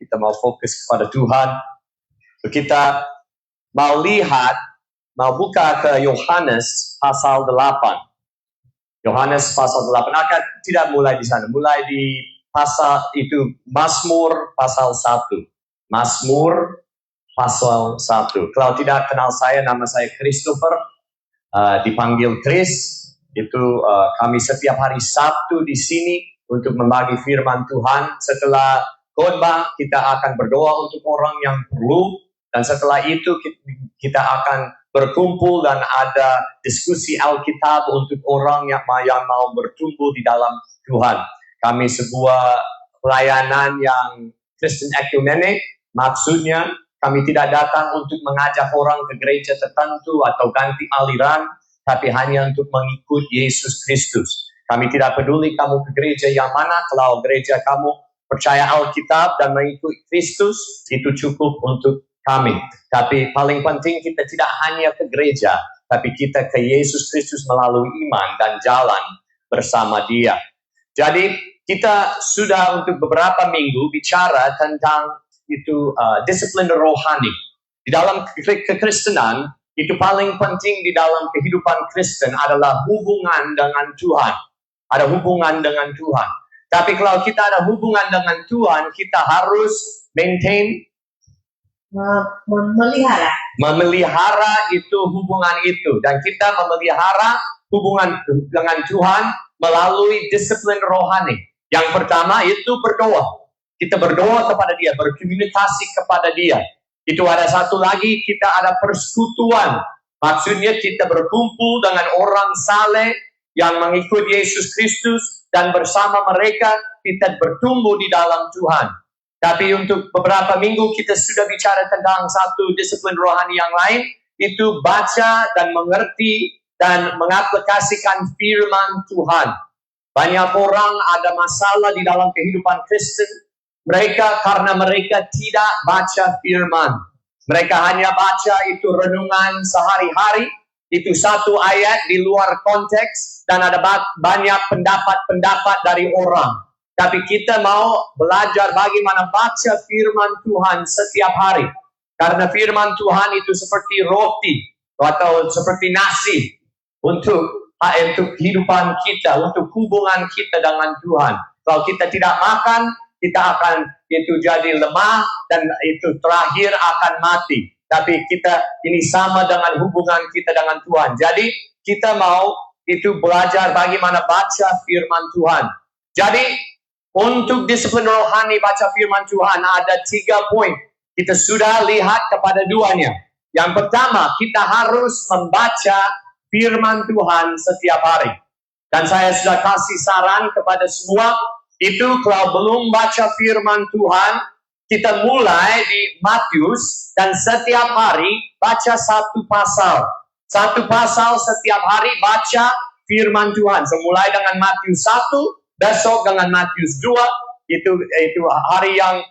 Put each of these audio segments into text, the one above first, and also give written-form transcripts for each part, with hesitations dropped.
Kita mau fokus kepada Tuhan. Kita mau buka ke Yohanes pasal 8. Yohanes pasal 8. Akan tidak mulai di sana. Mulai di pasal itu Mazmur pasal 1. Mazmur pasal 1. Kalau tidak kenal saya, nama saya Christopher. Dipanggil Chris. Itu kami setiap hari Sabtu di sini untuk membagi firman Tuhan. Setelah khotbah kita akan berdoa untuk orang yang perlu, dan setelah itu kita akan berkumpul dan ada diskusi Alkitab untuk orang yang mau bertumbuh di dalam Tuhan. Kami sebuah pelayanan yang Kristen ekumenik, maksudnya kami tidak datang untuk mengajak orang ke gereja tertentu atau ganti aliran, tapi hanya untuk mengikut Yesus Kristus. Kami tidak peduli kamu ke gereja yang mana, kalau gereja kamu percaya Alkitab dan mengikut Kristus, itu cukup untuk kami. Tapi paling penting kita tidak hanya ke gereja, tapi kita ke Yesus Kristus melalui iman dan jalan bersama Dia. Jadi kita sudah untuk beberapa minggu bicara tentang itu disiplin rohani. Di dalam kekristenan, itu paling penting di dalam kehidupan Kristen adalah hubungan dengan Tuhan. Ada hubungan dengan Tuhan. Tapi kalau kita ada hubungan dengan Tuhan, kita harus maintain, memelihara itu hubungan itu. Dan kita memelihara hubungan dengan Tuhan melalui disiplin rohani. Yang pertama itu berdoa. Kita berdoa kepada Dia, berkomunikasi kepada Dia. Itu ada satu lagi, kita ada persekutuan. Maksudnya kita berkumpul dengan orang saleh yang mengikut Yesus Kristus, dan bersama mereka kita bertumbuh di dalam Tuhan. Tapi untuk beberapa minggu kita sudah bicara tentang satu disiplin rohani yang lain, itu baca dan mengerti dan mengaplikasikan firman Tuhan. Banyak orang ada masalah di dalam kehidupan Kristen. Mereka karena mereka tidak baca firman. Mereka hanya baca itu renungan sehari-hari. Itu satu ayat di luar konteks. Dan ada banyak pendapat-pendapat dari orang. Tapi kita mau belajar bagaimana baca firman Tuhan setiap hari. Karena firman Tuhan itu seperti roti. Atau seperti nasi. Untuk kehidupan kita. Untuk hubungan kita dengan Tuhan. Kalau kita tidak makan, kita akan itu jadi lemah dan itu terakhir akan mati. Tapi kita ini sama dengan hubungan kita dengan Tuhan. Jadi kita mau itu belajar bagaimana baca firman Tuhan. Jadi untuk disiplin rohani baca firman Tuhan ada 3 poin. Kita sudah lihat kepada duanya. Yang pertama, kita harus membaca firman Tuhan setiap hari. Dan saya sudah kasih saran kepada semua. Itu kalau belum baca firman Tuhan, kita mulai di Matius dan setiap hari baca satu pasal. Satu pasal setiap hari baca firman Tuhan. Semulai dengan Matius 1, besok dengan Matius 2, itu hari yang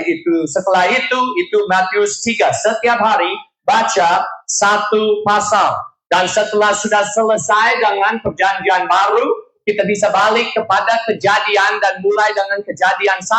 itu setelah itu Matius 3. Setiap hari baca satu pasal. Dan setelah sudah selesai dengan perjanjian baru, kita bisa balik kepada Kejadian dan mulai dengan Kejadian 1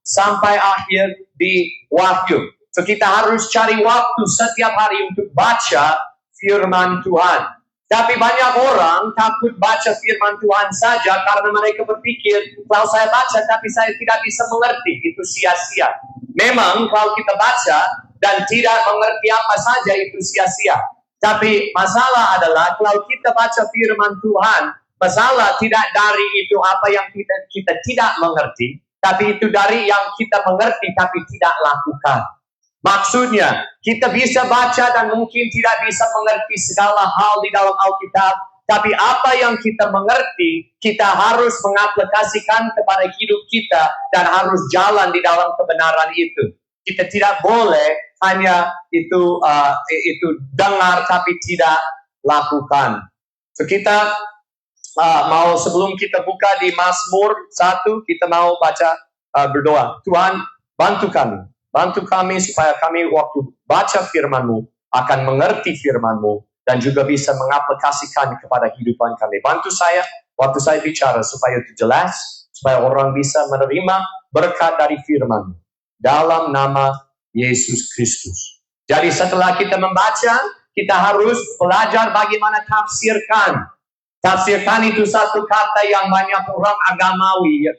sampai akhir di Wahyu. So kita harus cari waktu setiap hari untuk baca firman Tuhan. Tapi banyak orang takut baca firman Tuhan saja karena mereka berpikir, kalau saya baca tapi saya tidak bisa mengerti, itu sia-sia. Memang kalau kita baca dan tidak mengerti apa saja, itu sia-sia. Tapi masalah adalah kalau kita baca firman Tuhan, masalah tidak dari itu apa yang kita tidak mengerti, tapi itu dari yang kita mengerti tapi tidak lakukan. Maksudnya, kita bisa baca dan mungkin tidak bisa mengerti segala hal di dalam Alkitab, tapi apa yang kita mengerti, kita harus mengaplikasikan kepada hidup kita dan harus jalan di dalam kebenaran itu. Kita tidak boleh hanya itu dengar tapi tidak lakukan. So kita mau sebelum kita buka di Mazmur 1, kita mau baca berdoa. Tuhan, bantu kami supaya kami waktu baca firman-Mu akan mengerti firman-Mu dan juga bisa mengaplikasikan kepada kehidupan kami. Bantu saya waktu saya bicara supaya itu jelas, supaya orang bisa menerima berkat dari firman-Mu. dalam nama Yesus Kristus. Jadi setelah kita membaca, kita harus belajar bagaimana tafsirkan. Tafsirkan itu satu kata yang banyak orang agamawi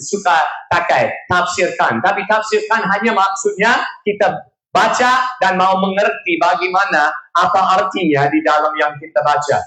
suka pakai, tafsirkan. Tapi tafsirkan hanya maksudnya kita baca dan mau mengerti bagaimana apa artinya di dalam yang kita baca.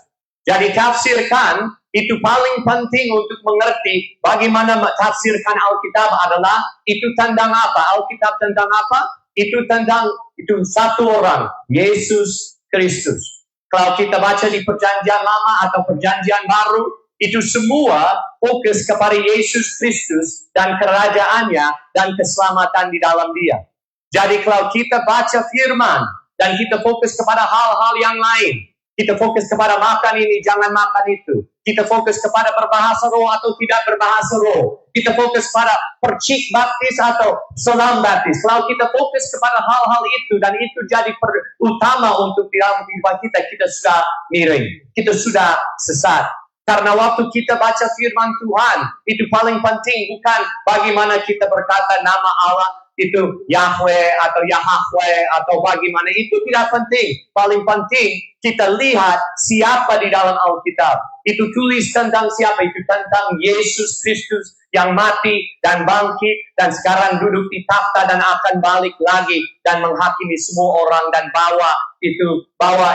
Jadi tafsirkan itu paling penting untuk mengerti bagaimana tafsirkan Alkitab adalah itu tentang apa? Alkitab tentang apa? Itu tentang itu satu orang, Yesus Kristus. Kalau kita baca di Perjanjian Lama atau Perjanjian Baru, itu semua fokus kepada Yesus Kristus dan kerajaannya dan keselamatan di dalam Dia. Jadi kalau kita baca firman dan kita fokus kepada hal-hal yang lain, kita fokus kepada makan ini, jangan makan itu. Kita fokus kepada berbahasa roh atau tidak berbahasa roh. Kita fokus pada percik baptis atau selam baptis. Kalau kita fokus kepada hal-hal itu dan itu jadi utama untuk di dalam kehidupan kita, kita sudah miring. Kita sudah sesat. Karena waktu kita baca firman Tuhan, itu paling penting bukan bagaimana kita berkata nama Allah itu Yahweh atau Yahweh atau bagaimana, itu tidak penting. Paling penting kita lihat siapa di dalam Alkitab. Itu tulis tentang siapa, itu tentang Yesus Kristus yang mati dan bangkit dan sekarang duduk di takhta dan akan balik lagi dan menghakimi semua orang dan bawa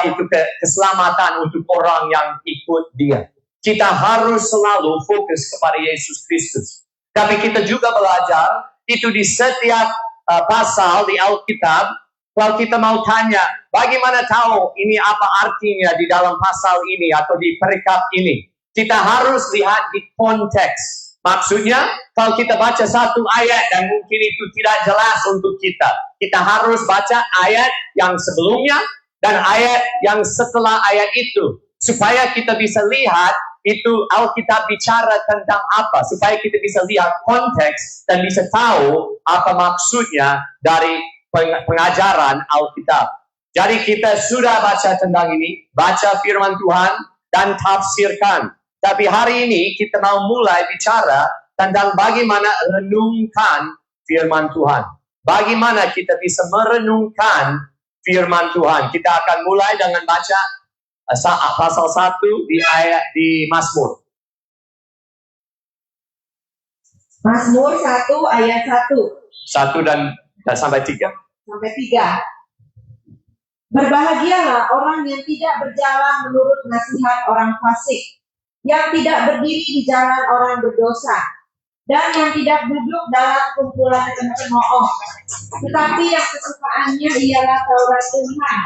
itu keselamatan untuk orang yang ikut Dia. Kita harus selalu fokus kepada Yesus Kristus. Tapi kita juga belajar itu di setiap pasal di Alkitab. Kalau kita mau tanya, bagaimana tahu ini apa artinya di dalam pasal ini atau di perikop ini? Kita harus lihat di konteks. Maksudnya, kalau kita baca satu ayat dan mungkin itu tidak jelas untuk kita, kita harus baca ayat yang sebelumnya dan ayat yang setelah ayat itu. Supaya kita bisa lihat itu Alkitab bicara tentang apa, supaya kita bisa lihat konteks dan bisa tahu apa maksudnya dari pengajaran Alkitab. Jadi kita sudah baca tentang ini, baca firman Tuhan dan tafsirkan. Tapi hari ini kita mau mulai bicara tentang bagaimana renungkan firman Tuhan. Bagaimana kita bisa merenungkan firman Tuhan. Kita akan mulai dengan baca pasal 1 di ayat di Mazmur. Mazmur 1 ayat 1. 1 dan sampai 3. Sampai 3. Berbahagialah orang yang tidak berjalan menurut nasihat orang fasik, yang tidak berdiri di jalan orang berdosa, dan yang tidak duduk dalam kumpulan pencemooh, tetapi yang kesukaannya ialah Taurat Tuhan,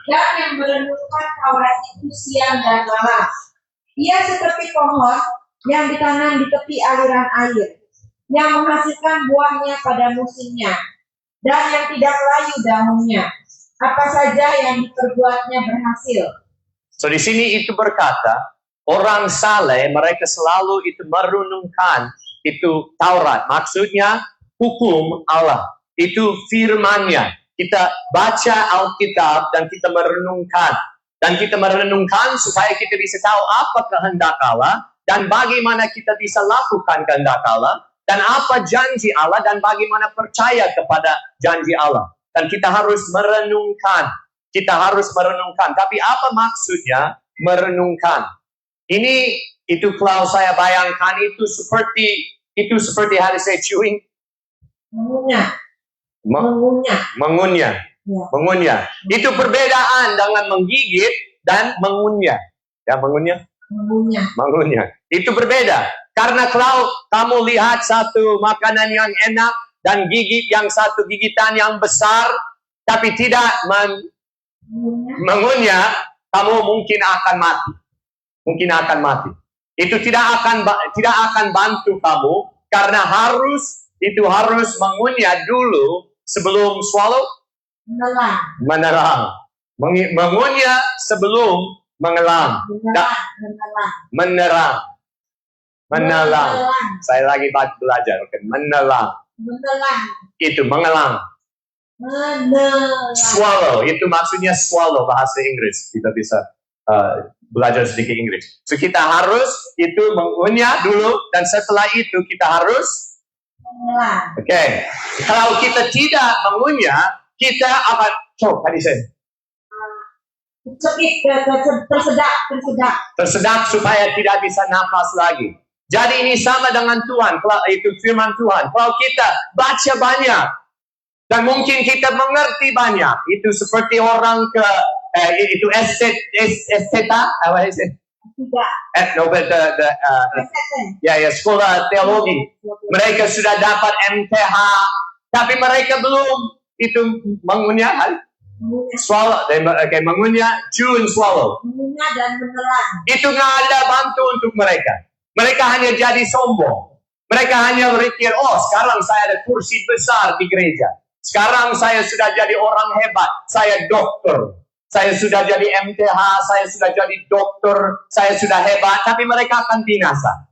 dan yang merenungkan Taurat itu siang dan malam. Ia seperti pohon yang ditanam di tepi aliran air, yang menghasilkan buahnya pada musimnya, dan yang tidak layu daunnya. Apa saja yang diperbuatnya berhasil. So di sini itu berkata, orang saleh mereka selalu itu merenungkan itu Taurat. Maksudnya hukum Allah. Itu firman-Nya. Kita baca Alkitab dan kita merenungkan. Dan kita merenungkan supaya kita bisa tahu apa kehendak Allah dan bagaimana kita bisa lakukan kehendak Allah dan apa janji Allah dan bagaimana percaya kepada janji Allah. Dan kita harus merenungkan. Kita harus merenungkan. Tapi apa maksudnya merenungkan? Ini itu kalau saya bayangkan itu seperti how to say chewing. Mengunyah. Mengunyah. Itu perbedaan dengan menggigit dan mengunyah. Ya, mengunyah. Itu berbeda. Karena kalau kamu lihat satu makanan yang enak dan gigit yang satu gigitan yang besar, tapi tidak mengunyah, kamu mungkin akan mati. Itu tidak akan bantu kamu karena harus mengunyah dulu sebelum swallow. Menelan. Mengunyah sebelum mengelam. Menelan. Saya lagi belajar. Okay. Menelan. Itu mengelam. Swallow. Itu maksudnya swallow bahasa Inggris. Kita bisa belajar sedikit Inggris. So kita harus itu mengunyah dulu dan setelah itu kita harus menelan. Oke. Kalau kita tidak mengunyah, kita akan tadi saya tersedak supaya tidak bisa nafas lagi. Jadi ini sama dengan Tuhan. Kalau itu firman Tuhan. Kalau kita baca banyak dan mungkin kita mengerti banyak, itu seperti orang ke itu esteta, apa itu? Sekolah teologi. Mereka sudah dapat MTH, tapi mereka belum itu mengunyah. Swallow, mengunyah, chew and swallow. Mengunyah dan menelan. Itu nggak ada bantu untuk mereka. Mereka hanya jadi sombong. Mereka hanya berpikir, oh sekarang saya ada kursi besar di gereja. Sekarang saya sudah jadi orang hebat. Saya dokter. Saya sudah jadi MTH. Saya sudah jadi dokter. Saya sudah hebat. Tapi mereka akan binasa.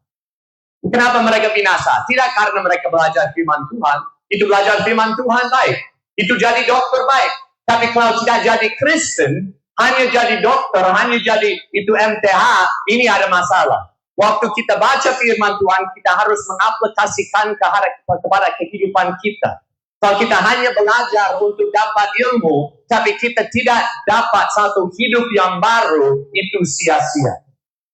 Kenapa mereka binasa? Tidak karena mereka belajar firman Tuhan. Itu belajar firman Tuhan baik. Itu jadi dokter baik. Tapi kalau tidak jadi Kristen, hanya jadi dokter, hanya jadi itu MTH, ini ada masalah. Waktu kita baca firman Tuhan, kita harus mengaplikasikan kepada kehidupan kita. Kalau kita hanya belajar untuk dapat ilmu, tapi kita tidak dapat satu hidup yang baru, itu sia-sia.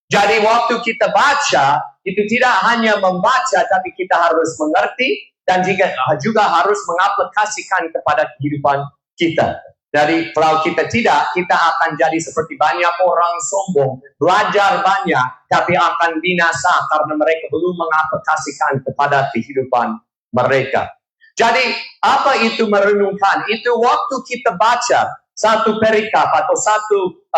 Jadi waktu kita baca, itu tidak hanya membaca, tapi kita harus mengerti, dan juga harus mengaplikasikan kepada kehidupan kita. Jadi kalau kita tidak, kita akan jadi seperti banyak orang sombong, belajar banyak, tapi akan binasa karena mereka belum mengaplikasikan kepada kehidupan mereka. Jadi apa itu merenungkan? Itu waktu kita baca satu perikop atau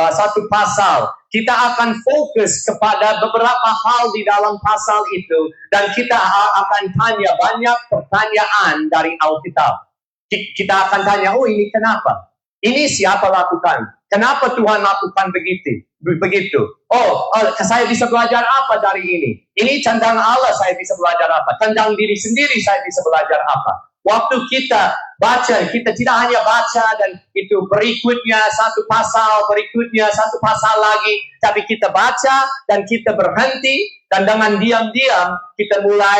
satu pasal, kita akan fokus kepada beberapa hal di dalam pasal itu, dan kita akan tanya banyak pertanyaan dari Alkitab. Kita akan tanya, oh ini kenapa? Ini siapa lakukan? Kenapa Tuhan lakukan begitu? Oh, saya bisa belajar apa dari ini? Ini tentang Allah saya bisa belajar apa? Tentang diri sendiri saya bisa belajar apa? Waktu kita baca, kita tidak hanya baca dan itu berikutnya satu pasal, berikutnya satu pasal lagi. Tapi kita baca dan kita berhenti dan dengan diam-diam kita mulai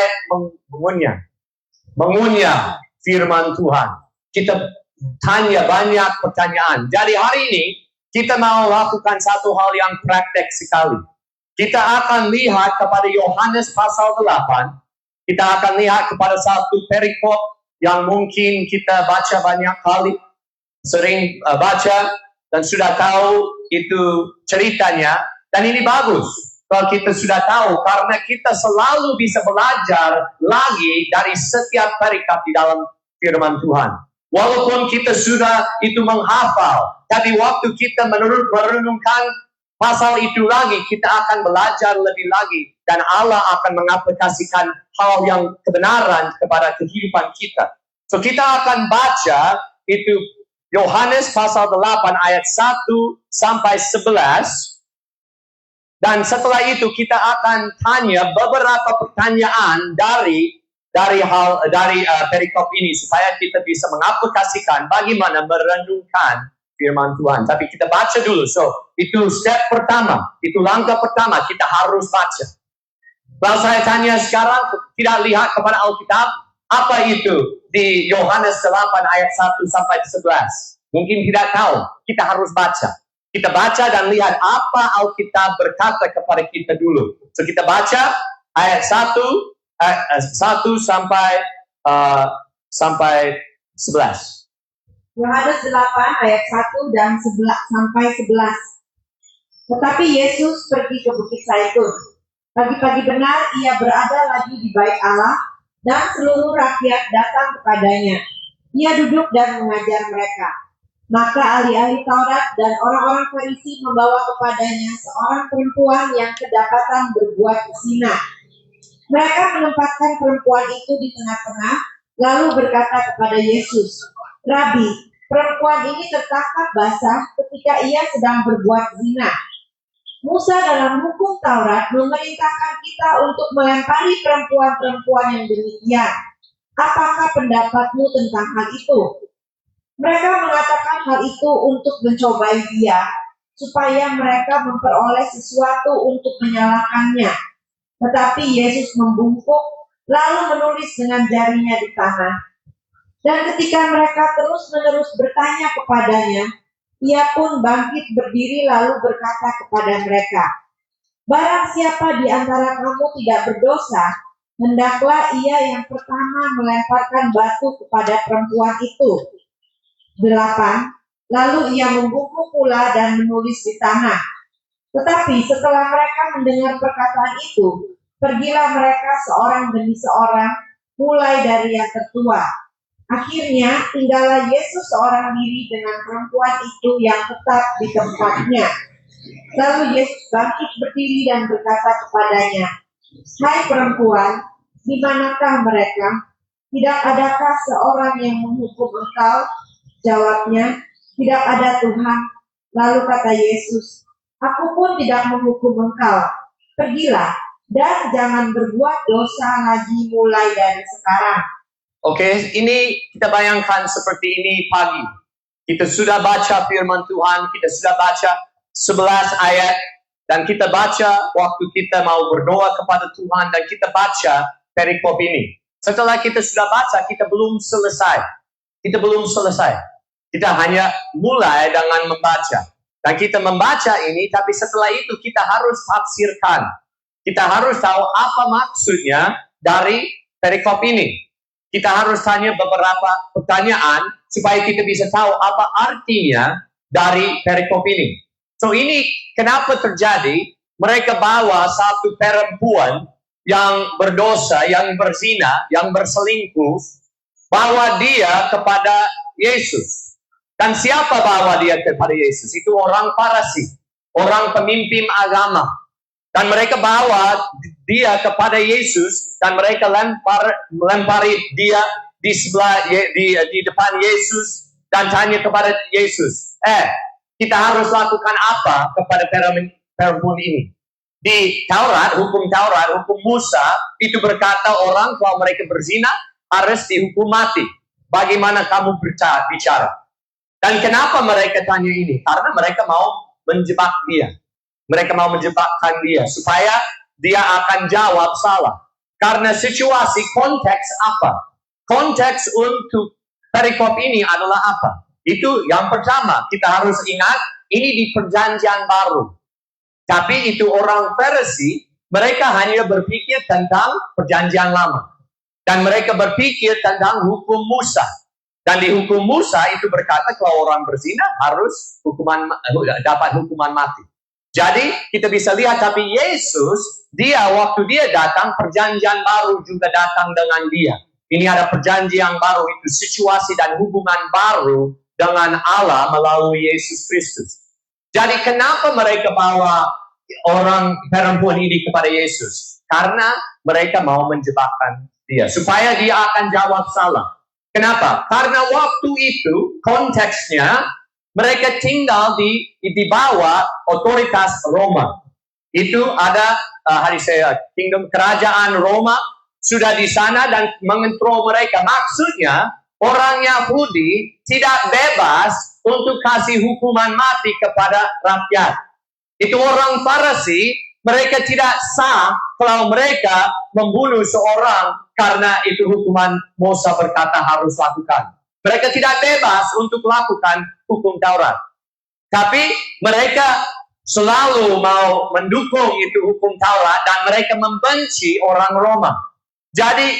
mengunyah firman Tuhan. Kita tanya banyak pertanyaan. Jadi hari ini kita mau lakukan satu hal yang praktek sekali. Kita akan lihat kepada Yohanes pasal 8. Kita akan lihat kepada satu perikop yang mungkin kita baca banyak kali, sering baca dan sudah tahu itu ceritanya. Dan ini bagus kalau kita sudah tahu, karena kita selalu bisa belajar lagi dari setiap perikop di dalam firman Tuhan. Walaupun kita sudah itu menghafal, tapi waktu kita merenungkan pasal itu lagi, kita akan belajar lebih lagi. Dan Allah akan mengaplikasikan hal yang kebenaran kepada kehidupan kita. So kita akan baca itu Yohanes pasal 8 ayat 1 sampai 11. Dan setelah itu kita akan tanya beberapa pertanyaan dari perikop ini, supaya kita bisa mengaplikasikan bagaimana merenungkan firman Tuhan. Tapi kita baca dulu. So, itu step pertama, itu langkah pertama, kita harus baca. Kalau saya tanya sekarang, tidak lihat kepada Alkitab, apa itu di Yohanes 8 ayat 1 sampai 11? Mungkin tidak tahu, kita harus baca. Kita baca dan lihat apa Alkitab berkata kepada kita dulu. So, kita baca ayat 1 sampai 11. Yohanes 8 ayat 1 dan 11 sampai 11. Tetapi Yesus pergi ke Bukit Zaitun. Pagi-pagi benar ia berada lagi di bait Allah, dan seluruh rakyat datang kepadanya. Ia duduk dan mengajar mereka. Maka ahli-ahli Taurat dan orang-orang Farisi membawa kepadanya seorang perempuan yang kedapatan berbuat zina. Mereka menempatkan perempuan itu di tengah-tengah, lalu berkata kepada Yesus, Rabi, perempuan ini tertangkap basah ketika ia sedang berbuat zina. Musa dalam hukum Taurat memerintahkan kita untuk melempari perempuan-perempuan yang demikian. Apakah pendapatmu tentang hal itu? Mereka mengatakan hal itu untuk mencobai dia, supaya mereka memperoleh sesuatu untuk menyalahkannya. Tetapi Yesus membungkuk, lalu menulis dengan jarinya di tanah. Dan ketika mereka terus-menerus bertanya kepadanya, ia pun bangkit berdiri lalu berkata kepada mereka, "Barang siapa di antara kamu tidak berdosa, hendaklah ia yang pertama melemparkan batu kepada perempuan itu." 8. Lalu ia membungkuk pula dan menulis di tanah. Tetapi setelah mereka mendengar perkataan itu, pergilah mereka seorang demi seorang, mulai dari yang tertua. Akhirnya tinggallah Yesus seorang diri dengan perempuan itu yang tetap di tempatnya. Lalu Yesus bangkit berdiri dan berkata kepadanya, "Hai perempuan, di manakah mereka? Tidak adakah seorang yang menghukum engkau?" Jawabnya, "Tidak ada, Tuhan." Lalu kata Yesus, "Aku pun tidak menghukum engkau. Pergilah dan jangan berbuat dosa lagi mulai dari sekarang." Oke, ini kita bayangkan seperti ini pagi. Kita sudah baca firman Tuhan, kita sudah baca 11 ayat, dan kita baca waktu kita mau berdoa kepada Tuhan, dan kita baca perikop ini. Setelah kita sudah baca, kita belum selesai. Kita hanya mulai dengan membaca. Dan kita membaca ini, tapi setelah itu kita harus tafsirkan. Kita harus tahu apa maksudnya dari perikop ini. Kita harus tanya beberapa pertanyaan supaya kita bisa tahu apa artinya dari perikop ini. So ini kenapa terjadi? Mereka bawa satu perempuan yang berdosa, yang berzina, yang berselingkuh, bawa dia kepada Yesus. Dan siapa bawa dia kepada Yesus? Itu orang Farisi, orang pemimpin agama. Dan mereka bawa dia kepada Yesus, dan mereka melempari dia di sebelah di depan Yesus, dan tanya kepada Yesus, kita harus lakukan apa kepada perempuan ini? Di Taurat, hukum Musa itu berkata orang kalau mereka berzina harus dihukum mati. Bagaimana kamu bicara? Dan kenapa mereka tanya ini? Karena mereka mau menjebak dia. Mereka mau menjebakkan dia supaya dia akan jawab salah. Karena situasi, konteks apa? Konteks untuk perikop ini adalah apa? Itu yang pertama, kita harus ingat, ini di perjanjian baru. Tapi itu orang Farisi, mereka hanya berpikir tentang perjanjian lama. Dan mereka berpikir tentang hukum Musa. Dan di hukum Musa itu berkata kalau orang berzina harus dapat hukuman mati. Jadi kita bisa lihat, tapi Yesus, waktu dia datang, perjanjian baru juga datang dengan dia. Ini ada perjanjian baru, itu situasi dan hubungan baru dengan Allah melalui Yesus Kristus. Jadi kenapa mereka bawa orang perempuan ini kepada Yesus? Karena mereka mau menjebakkan dia, supaya dia akan jawab salah. Kenapa? Karena waktu itu konteksnya mereka tinggal di bawah otoritas Roma. Itu ada kingdom kerajaan Roma sudah di sana dan mengontrol mereka. Maksudnya orang Yahudi tidak bebas untuk kasih hukuman mati kepada rakyat. Itu orang Farisi, mereka tidak sah kalau mereka membunuh seorang karena itu hukuman Musa berkata harus lakukan. Mereka tidak bebas untuk lakukan hukum Taurat. Tapi mereka selalu mau mendukung itu hukum Taurat dan mereka membenci orang Roma. Jadi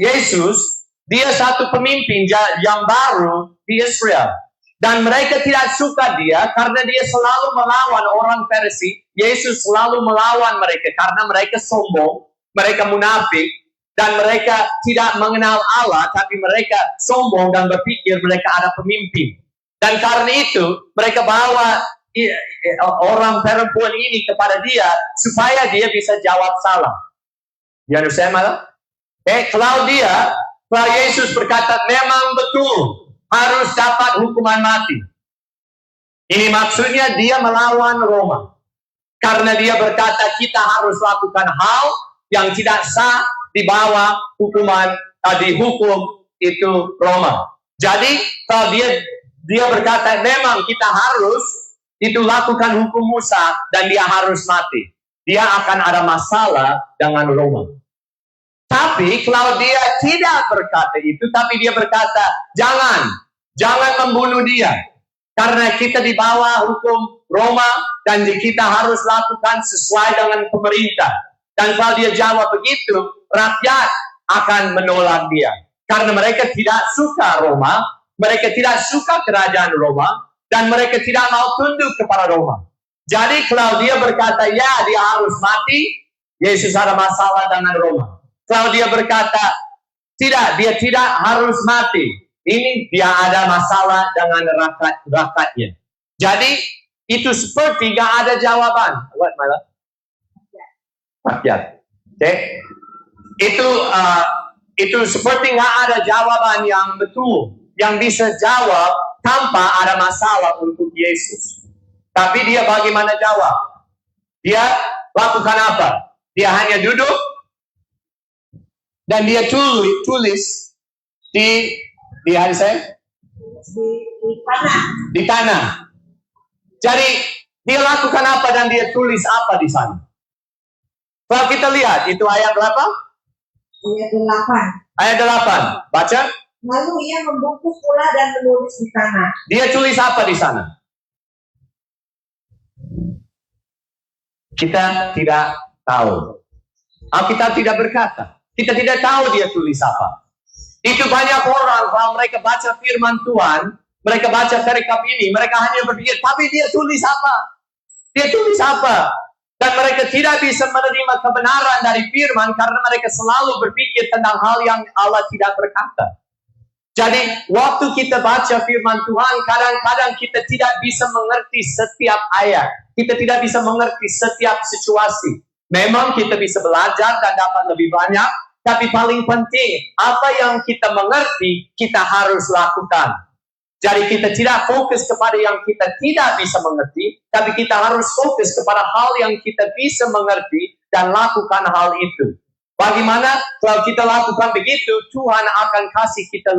Yesus, dia satu pemimpin yang baru di Israel. Dan mereka tidak suka dia karena dia selalu melawan orang Farisi. Yesus selalu melawan mereka karena mereka sombong, mereka munafik, dan mereka tidak mengenal Allah, tapi mereka sombong dan berpikir mereka ada pemimpin. Dan karena itu, mereka bawa orang perempuan ini kepada dia, supaya dia bisa jawab salah. You understand, malah? Kalau Yesus berkata, memang betul, harus dapat hukuman mati. Ini maksudnya dia melawan Roma. Karena dia berkata, kita harus lakukan hal yang tidak sah, di bawah dihukum itu Roma. Jadi kalau dia berkata memang kita harus itu lakukan hukum Musa dan dia harus mati. Dia akan ada masalah dengan Roma. Tapi kalau dia tidak berkata itu, tapi dia berkata, jangan membunuh dia. Karena kita di bawah hukum Roma dan kita harus lakukan sesuai dengan pemerintah. Dan kalau dia jawab begitu, rakyat akan menolak dia. Karena mereka tidak suka Roma, mereka tidak suka kerajaan Roma, dan mereka tidak mau tunduk kepada Roma. Jadi kalau dia berkata, ya dia harus mati, Yesus ada masalah dengan Roma. Kalau dia berkata, tidak, dia tidak harus mati, ini dia ada masalah dengan rakyatnya. Jadi itu seperti gak ada jawaban. What, Mala? Rakyat. Okay? Itu seperti gak ada jawaban yang betul, yang bisa jawab tanpa ada masalah untuk Yesus. Tapi dia bagaimana jawab? Dia lakukan apa? Dia hanya duduk dan dia tulis di hari saya di tanah. Jadi dia lakukan apa dan dia tulis apa di sana? Kalau kita lihat itu ayat berapa? Ayat 8. Ayat 8. Baca. Lalu ia membungkus pula dan menulis di tanah. Dia tulis apa di sana? Kita tidak tahu. Alkitab tidak berkata. Kita tidak tahu dia tulis apa. Itu banyak orang kalau mereka baca firman Tuhan, mereka baca perikop ini, mereka hanya berpikir, tapi dia tulis apa? Dia tulis apa? Dan mereka tidak bisa menerima kebenaran dari firman karena mereka selalu berpikir tentang hal yang Allah tidak berkata. Jadi, waktu kita baca firman Tuhan, kadang-kadang kita tidak bisa mengerti setiap ayat. Kita tidak bisa mengerti setiap situasi. Memang kita bisa belajar dan dapat lebih banyak, tapi paling penting, apa yang kita mengerti, kita harus lakukan. Jadi kita tidak fokus kepada yang kita tidak bisa mengerti, tapi kita harus fokus kepada hal yang kita bisa mengerti dan lakukan hal itu. Bagaimana kalau kita lakukan begitu, Tuhan akan kasih kita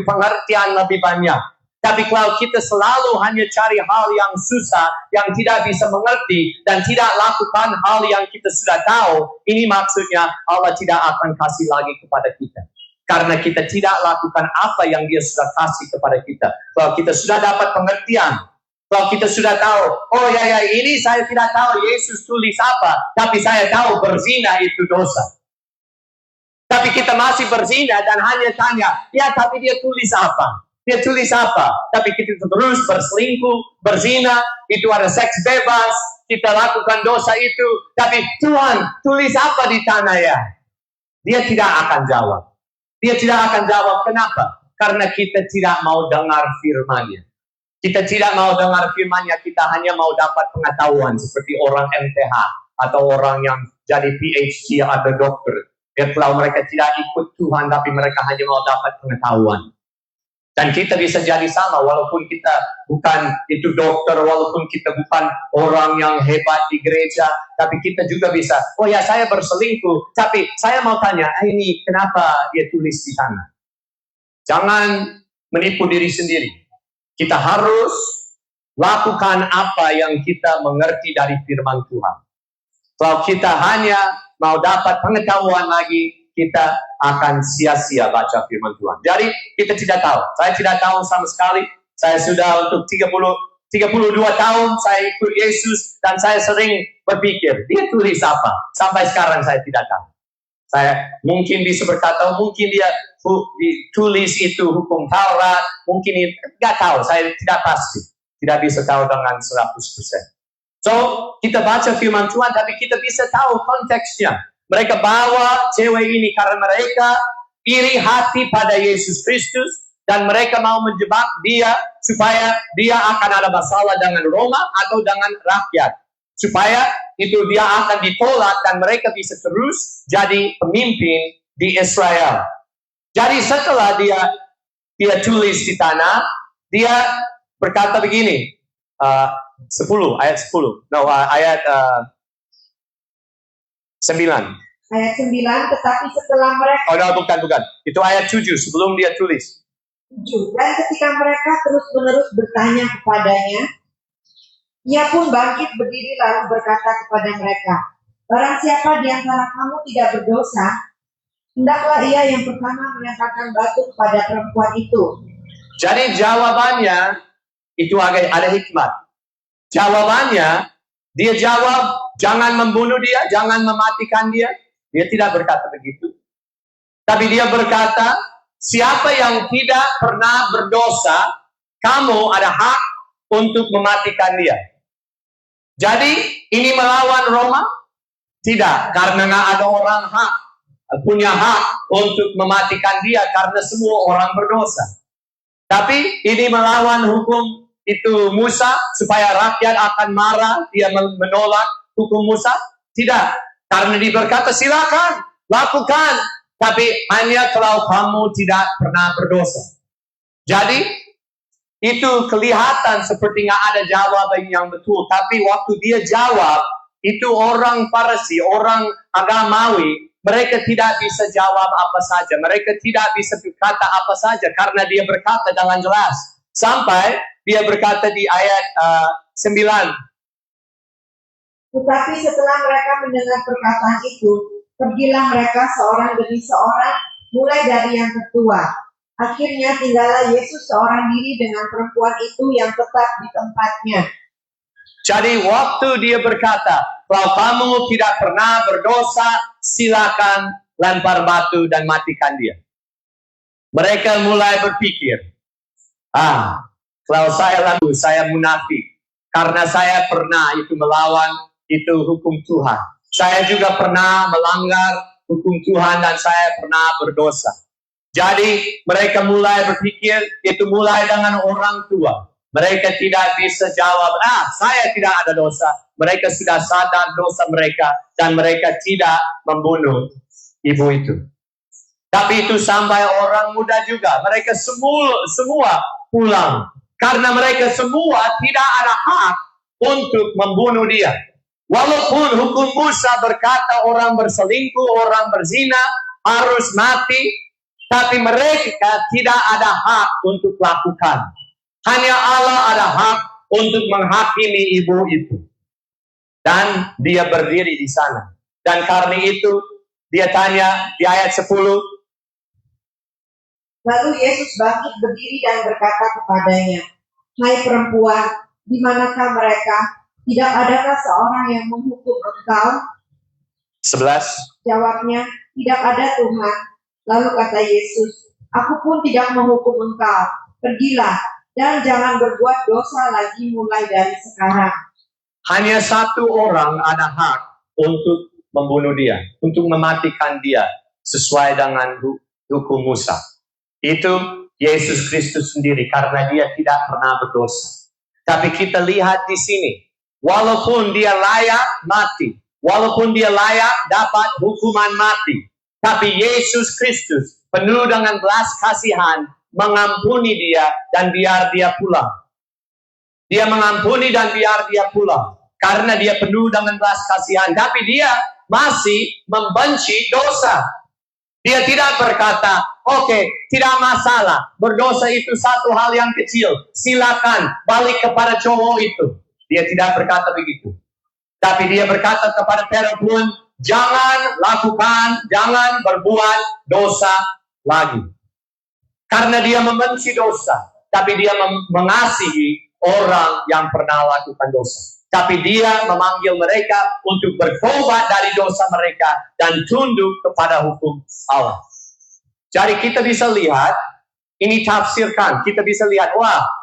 pengertian lebih banyak. Tapi kalau kita selalu hanya cari hal yang susah, yang tidak bisa mengerti, dan tidak lakukan hal yang kita sudah tahu, ini maksudnya Allah tidak akan kasih lagi kepada kita. Karena kita tidak lakukan apa yang dia sudah kasih kepada kita. Kalau kita sudah dapat pengertian, kalau kita sudah tahu, oh ya ini saya tidak tahu Yesus tulis apa, tapi saya tahu berzina itu dosa. Tapi kita masih berzina dan hanya tanya, ya tapi dia tulis apa? Dia tulis apa? Tapi kita terus berselingkuh, berzina, itu ada seks bebas, kita lakukan dosa itu. Tapi Tuhan, tulis apa di tanah ya? Dia tidak akan jawab. Dia tidak akan jawab. Kenapa? Karena kita tidak mau dengar firman-Nya. Kita tidak mau dengar firman-Nya, kita hanya mau dapat pengetahuan seperti orang MTH atau orang yang jadi PhD atau dokter. Ya, kalau mereka tidak ikut Tuhan, tapi mereka hanya mau dapat pengetahuan. Dan kita bisa jadi sama, walaupun kita bukan itu dokter, walaupun kita bukan orang yang hebat di gereja, tapi kita juga bisa, oh ya saya berselingkuh, tapi saya mau tanya, ini kenapa dia tulis di sana? Jangan menipu diri sendiri. Kita harus lakukan apa yang kita mengerti dari firman Tuhan. Kalau kita hanya mau dapat pengetahuan lagi, kita akan sia-sia baca firman Tuhan. Jadi kita tidak tahu. Saya tidak tahu sama sekali. Saya sudah untuk 32 tahun saya ikut Yesus dan saya sering berpikir, dia tulis apa? Sampai sekarang saya tidak tahu. Saya mungkin bisa berkata, mungkin dia tulis itu hukum Taurat, mungkin tidak tahu. Saya tidak pasti. Tidak bisa tahu dengan 100%. So, kita baca firman Tuhan, tapi kita bisa tahu konteksnya. Mereka bawa cewek ini karena mereka iri hati pada Yesus Kristus dan mereka mau menjebak dia supaya dia akan ada masalah dengan Roma atau dengan rakyat. Supaya itu dia akan ditolak dan mereka bisa terus jadi pemimpin di Israel. Jadi setelah dia tulis di tanah, dia berkata begini, ayat 9. Ayat 9, tetapi setelah mereka... Oh, no, bukan. Itu ayat 7, sebelum dia tulis. 7. Dan ketika mereka terus-menerus bertanya kepadanya, ia pun bangkit berdiri lalu berkata kepada mereka, barang siapa di antara kamu tidak berdosa, Hendaklah ia yang pertama melemparkan batu kepada perempuan itu. Jadi jawabannya itu ada hikmat. Jawabannya, dia jawab, jangan membunuh dia, jangan mematikan dia. Dia tidak berkata begitu. Tapi dia berkata, siapa yang tidak pernah berdosa, kamu ada hak untuk mematikan dia. Jadi, ini melawan Roma? Tidak, karena nggak ada orang punya hak untuk mematikan dia karena semua orang berdosa. Tapi ini melawan hukum itu Musa supaya rakyat akan marah, dia menolak hukum Musa? Tidak, karena dia berkata silakan lakukan, tapi hanya kalau kamu tidak pernah berdosa. Jadi itu kelihatan seperti nggak ada jawaban yang betul, tapi waktu dia jawab itu orang Farisi, orang agamawi, mereka tidak bisa jawab apa saja, mereka tidak bisa berkata apa saja karena dia berkata dengan jelas. Sampai dia berkata di ayat 9. Tetapi setelah mereka mendengar perkataan itu, pergilah mereka seorang demi seorang, mulai dari yang tertua. Akhirnya tinggallah Yesus seorang diri dengan perempuan itu yang tetap di tempatnya. Jadi waktu dia berkata, kalau kamu tidak pernah berdosa, silakan lempar batu dan matikan dia. Mereka mulai berpikir, kalau saya munafik. Karena saya pernah itu melawan itu hukum Tuhan. Saya juga pernah melanggar hukum Tuhan dan saya pernah berdosa. Jadi mereka mulai berpikir, itu mulai dengan orang tua. Mereka tidak bisa jawab, saya tidak ada dosa. Mereka sudah sadar dosa mereka dan mereka tidak membunuh ibu itu. Tapi itu sampai orang muda juga. Mereka semua pulang. Karena mereka semua tidak ada hak untuk membunuh dia. Walaupun hukum Musa berkata orang berselingkuh, orang berzina harus mati, tapi mereka tidak ada hak untuk lakukan. Hanya Allah ada hak untuk menghakimi ibu itu. Dan dia berdiri di sana. Dan karena itu dia tanya di ayat 10. Lalu Yesus bangkit berdiri dan berkata kepadanya, "Hai perempuan, di manakah mereka? Tidak adakah seorang yang menghukum engkau?" 11. Jawabnya, "Tidak ada Tuhan." Lalu kata Yesus, "Aku pun tidak menghukum engkau. Pergilah dan jangan berbuat dosa lagi mulai dari sekarang." Hanya satu orang ada hak untuk membunuh dia, untuk mematikan dia sesuai dengan hukum Musa. Itu Yesus Kristus sendiri karena dia tidak pernah berdosa. Tapi kita lihat di sini, walaupun dia layak mati, walaupun dia layak dapat hukuman mati, tapi Yesus Kristus penuh dengan belas kasihan mengampuni dia dan biar dia pulang. Dia mengampuni dan biar dia pulang karena dia penuh dengan belas kasihan, tapi dia masih membenci dosa. Dia tidak berkata, oke, tidak masalah, berdosa itu satu hal yang kecil, silakan balik kepada cowok itu. Dia tidak berkata begitu. Tapi dia berkata kepada perempuan, jangan lakukan, jangan berbuat dosa lagi. Karena dia membenci dosa, tapi dia mengasihi orang yang pernah lakukan dosa. Tapi dia memanggil mereka untuk bertobat dari dosa mereka dan tunduk kepada hukum Allah. Jadi kita bisa lihat, ini tafsirkan, kita bisa lihat,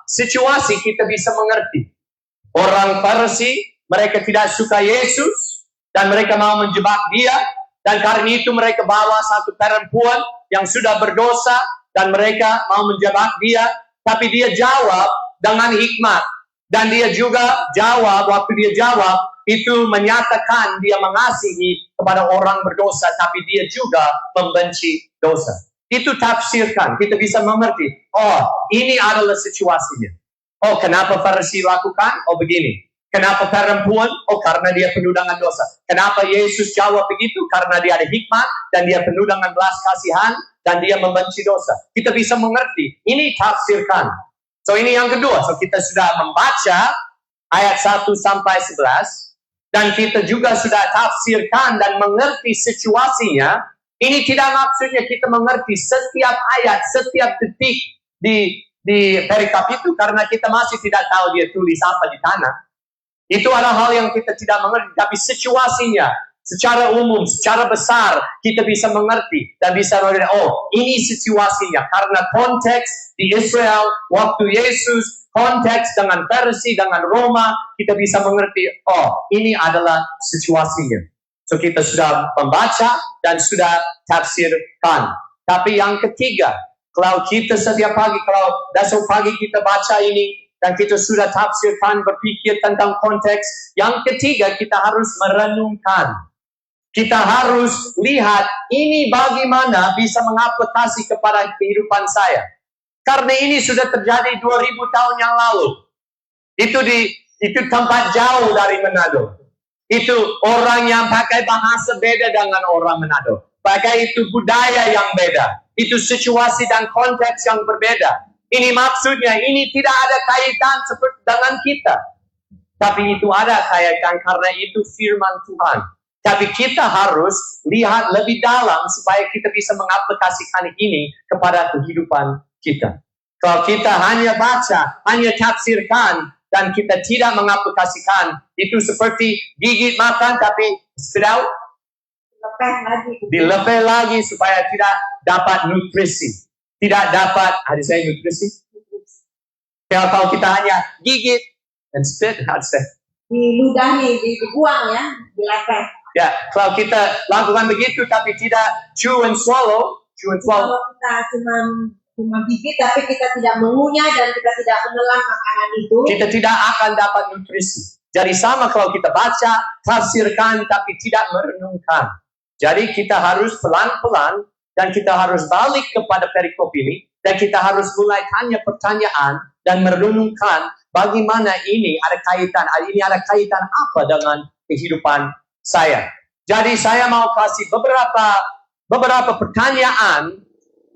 situasi kita bisa mengerti. Orang Farisi, mereka tidak suka Yesus, dan mereka mau menjebak dia, dan karena itu mereka bawa satu perempuan yang sudah berdosa, dan mereka mau menjebak dia, tapi dia jawab dengan hikmat. Dan dia juga jawab, waktu dia jawab, itu menyatakan dia mengasihi kepada orang berdosa, tapi dia juga membenci dosa. Itu tafsirkan, kita bisa mengerti. Ini adalah situasinya. Kenapa Farisi lakukan? Begini. Kenapa perempuan? Karena dia penuh dengan dosa. Kenapa Yesus jawab begitu? Karena dia ada hikmat, dan dia penuh dengan belas kasihan, dan dia membenci dosa. Kita bisa mengerti. Ini tafsirkan. So ini yang kedua. So kita sudah membaca ayat 1 sampai 11. Dan kita juga sudah tafsirkan dan mengerti situasinya. Ini tidak maksudnya kita mengerti setiap ayat, setiap detik di perikop itu karena kita masih tidak tahu dia tulis apa di tanah. Itu adalah hal yang kita tidak mengerti, tapi situasinya secara umum, secara besar kita bisa mengerti dan bisa mengerti, oh ini situasinya karena konteks di Israel waktu Yesus, konteks dengan Persia, dengan Roma, kita bisa mengerti, oh ini adalah situasinya. So kita sudah membaca dan sudah tafsirkan. Tapi yang ketiga, kalau kita setiap pagi, kalau besok pagi kita baca ini, dan kita sudah tafsirkan, berpikir tentang konteks. Yang ketiga, kita harus merenungkan. Kita harus lihat, ini bagaimana bisa mengaplikasi kepada kehidupan saya. Karena ini sudah terjadi 2000 tahun yang lalu. Itu tempat jauh dari Manado. Itu orang yang pakai bahasa beda dengan orang Manado. Pakai itu budaya yang beda. Itu situasi dan konteks yang berbeda. Ini maksudnya, ini tidak ada kaitan seperti dengan kita. Tapi itu ada kaitan karena itu firman Tuhan. Tapi kita harus lihat lebih dalam supaya kita bisa mengaplikasikan ini kepada kehidupan kita. Kalau kita hanya baca, hanya tafsirkan, dan kita tidak mengaplikasikan, itu seperti gigit makan tapi dilepeh lagi supaya tidak dapat nutrisi. Tidak dapat, ada saya nutrisi. Kalau kita hanya gigit dan spit, di ludahnya, dibuang ya, dilepeh. Ya, kalau kita lakukan begitu tapi tidak chew and swallow. Kalau kita cuma gigit tapi kita tidak mengunyah dan kita tidak menelan makanan itu, kita tidak akan dapat nutrisi. Jadi sama kalau kita baca, tafsirkan tapi tidak merenungkan. Jadi kita harus pelan-pelan dan kita harus balik kepada perikop ini dan kita harus mulai tanya pertanyaan dan merenungkan bagaimana ini ada kaitan apa dengan kehidupan saya. Jadi saya mau kasih beberapa pertanyaan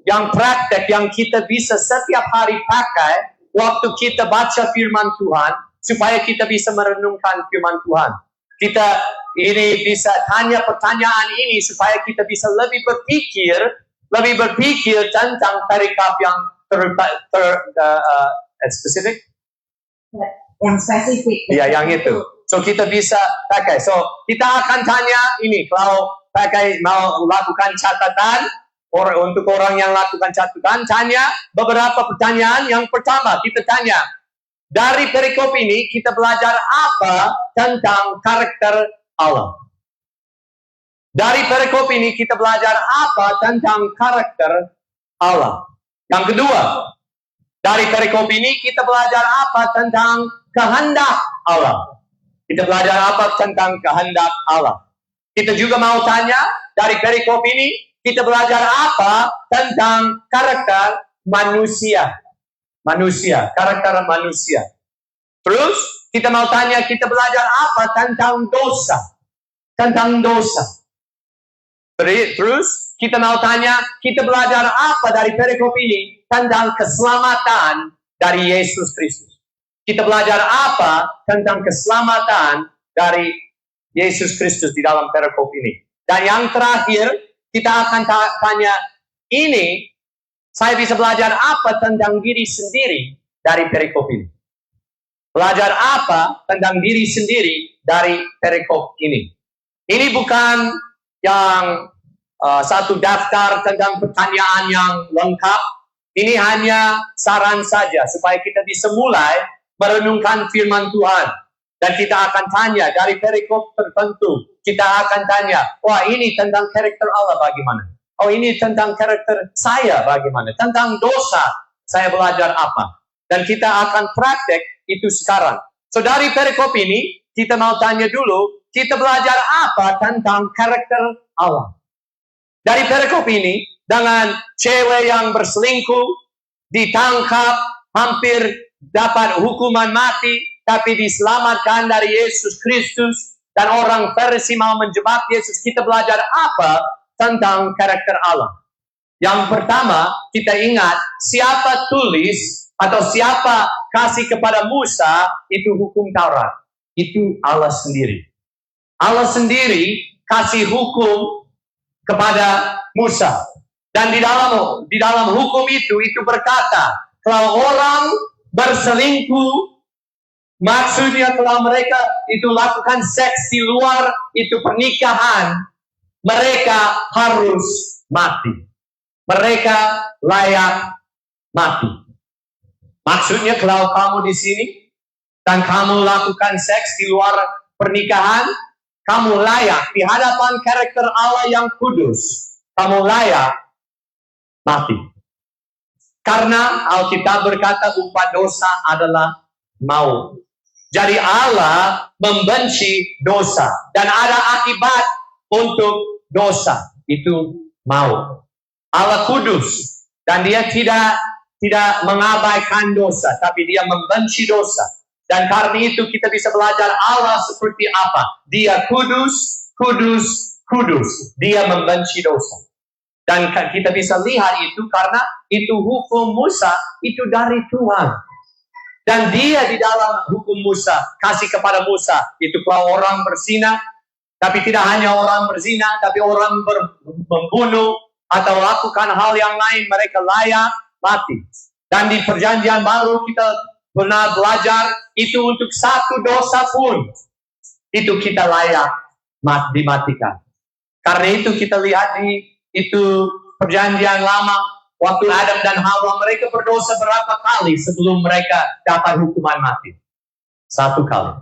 yang praktek yang kita bisa setiap hari pakai waktu kita baca firman Tuhan supaya kita bisa merenungkan firman Tuhan. Kita ini bisa tanya pertanyaan ini supaya kita bisa lebih berpikir tentang perikop yang spesifik. Yang spesifik. Ya, yang itu. So kita bisa pakai. So kita akan tanya ini kalau pakai mau lakukan catatan untuk orang yang lakukan catatan, tanya beberapa pertanyaan. Yang pertama kita tanya, dari perikop ini kita belajar apa tentang karakter Allah? Dari perikop ini kita belajar apa tentang karakter Allah? Yang kedua, dari perikop ini kita belajar apa tentang kehendak Allah? Kita belajar apa tentang kehendak Allah? Kita juga mau tanya, dari perikop ini kita belajar apa tentang karakter manusia? Karakter manusia. Terus kita mau tanya, kita belajar apa tentang dosa? Terus kita mau tanya, kita belajar apa dari perikop ini tentang keselamatan dari Yesus Kristus? Kita belajar apa tentang keselamatan dari Yesus Kristus di dalam perikop ini? Dan yang terakhir, kita akan tanya, ini saya bisa belajar apa tentang diri sendiri dari perikop ini? Belajar apa tentang diri sendiri dari perikop ini? Ini bukan yang satu daftar tentang pertanyaan yang lengkap. Ini hanya saran saja supaya kita bisa mulai merenungkan firman Tuhan. Dan kita akan tanya dari perikop tertentu. Kita akan tanya, wah ini tentang karakter Allah bagaimana? Oh ini tentang karakter saya bagaimana? Tentang dosa saya belajar apa? Dan kita akan praktek itu sekarang. So dari perikop ini, kita mau tanya dulu, kita belajar apa tentang karakter Allah? Dari perikop ini, dengan cewek yang berselingkuh, ditangkap, hampir dapat hukuman mati, tapi diselamatkan dari Yesus Kristus, dan orang Farisi mau menjebak Yesus, kita belajar apa tentang karakter Allah? Yang pertama, kita ingat, siapa tulis atau siapa kasih kepada Musa itu hukum Taurat? Itu Allah sendiri. Allah sendiri kasih hukum kepada Musa. Dan di dalam hukum itu berkata, kalau orang berselingkuh, maksudnya kalau mereka itu lakukan seks di luar itu pernikahan, mereka harus mati. Mereka layak mati. Maksudnya kalau kamu di sini dan kamu lakukan seks di luar pernikahan, kamu layak di hadapan karakter Allah yang kudus. Kamu layak mati. Karena Alkitab berkata upah dosa adalah maut. Jadi Allah membenci dosa dan ada akibat untuk dosa, itu maut. Allah kudus dan dia tidak mengabaikan dosa, tapi dia membenci dosa. Dan karena itu kita bisa belajar Allah seperti apa. Dia kudus, kudus, kudus. Dia membenci dosa. Dan kita bisa lihat itu karena itu hukum Musa itu dari Tuhan. Dan dia di dalam hukum Musa, kasih kepada Musa, itu kalau orang berzina, tapi tidak hanya orang berzina, tapi orang membunuh atau lakukan hal yang lain, mereka layak mati. Dan di perjanjian baru kita pernah belajar, itu untuk satu dosa pun, itu kita layak dimatikan. Karena itu kita lihat di itu perjanjian lama, waktu Adam dan Hawa mereka berdosa berapa kali sebelum mereka dapat hukuman mati? 1 kali.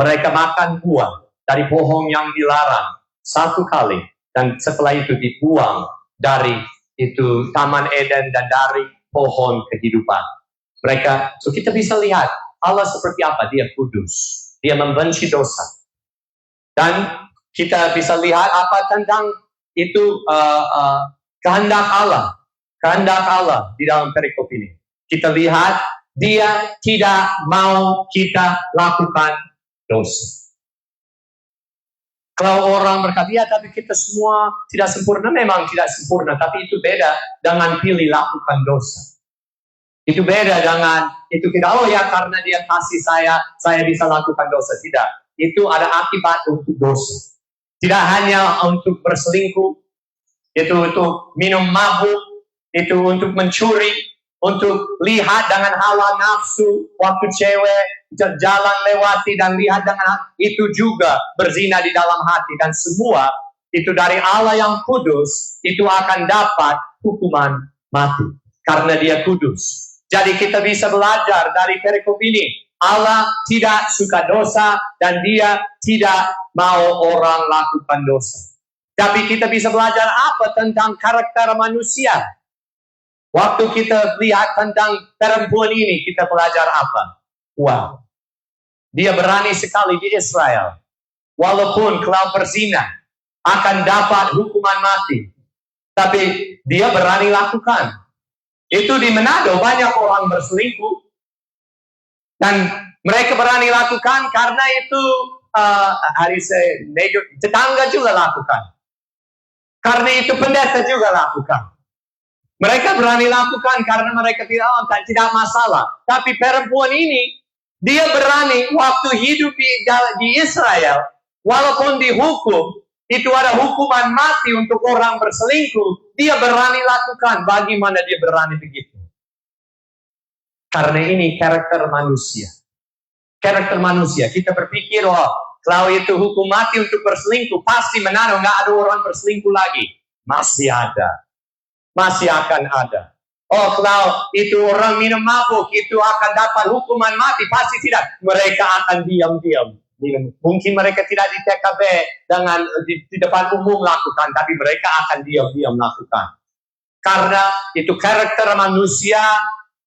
Mereka makan buah dari pohon yang dilarang 1 kali, dan setelah itu dibuang dari itu Taman Eden dan dari pohon kehidupan. So kita bisa lihat Allah seperti apa, dia kudus, dia membenci dosa. Dan kita bisa lihat apa tentang itu kehendak Allah di dalam perikop ini. Kita lihat dia tidak mau kita lakukan dosa. Kalau orang berkata, ya tapi kita semua tidak sempurna, memang tidak sempurna, tapi itu beda dengan pilih lakukan dosa. Itu beda dengan itu kita, oh ya karena dia kasih saya bisa lakukan dosa. Tidak, itu ada akibat untuk dosa. Tidak hanya untuk berselingkuh, itu untuk minum mabuk, itu untuk mencuri, untuk lihat dengan hawa nafsu, waktu cewek jalan lewati dan lihat dengan itu juga berzina di dalam hati. Dan semua itu dari Allah yang kudus, itu akan dapat hukuman mati. Karena dia kudus. Jadi kita bisa belajar dari perikop ini. Allah tidak suka dosa dan dia tidak mau orang lakukan dosa. Tapi kita bisa belajar apa tentang karakter manusia. Waktu kita lihat tentang perempuan ini, kita belajar apa? Wow. Dia berani sekali di Israel. Walaupun kalau berzina akan dapat hukuman mati. Tapi dia berani lakukan. Itu di Manado banyak orang berselingkuh. Dan mereka berani lakukan karena itu tetangga juga lakukan. Karena itu pendeta juga lakukan. Mereka berani lakukan karena mereka tidak masalah. Tapi perempuan ini, dia berani waktu hidup di Israel, walaupun dihukum, itu ada hukuman mati untuk orang berselingkuh, dia berani lakukan. Bagaimana dia berani begitu? Karena ini karakter manusia. Karakter manusia. Kita berpikir, kalau itu hukum mati untuk berselingkuh, pasti Manado nggak ada orang berselingkuh lagi. Masih ada. Masih akan ada. Kalau itu orang minum mabuk, itu akan dapat hukuman mati. Pasti tidak. Mereka akan diam-diam. Mungkin mereka tidak di TKB dengan di depan umum lakukan, tapi mereka akan diam-diam lakukan. Karena itu karakter manusia.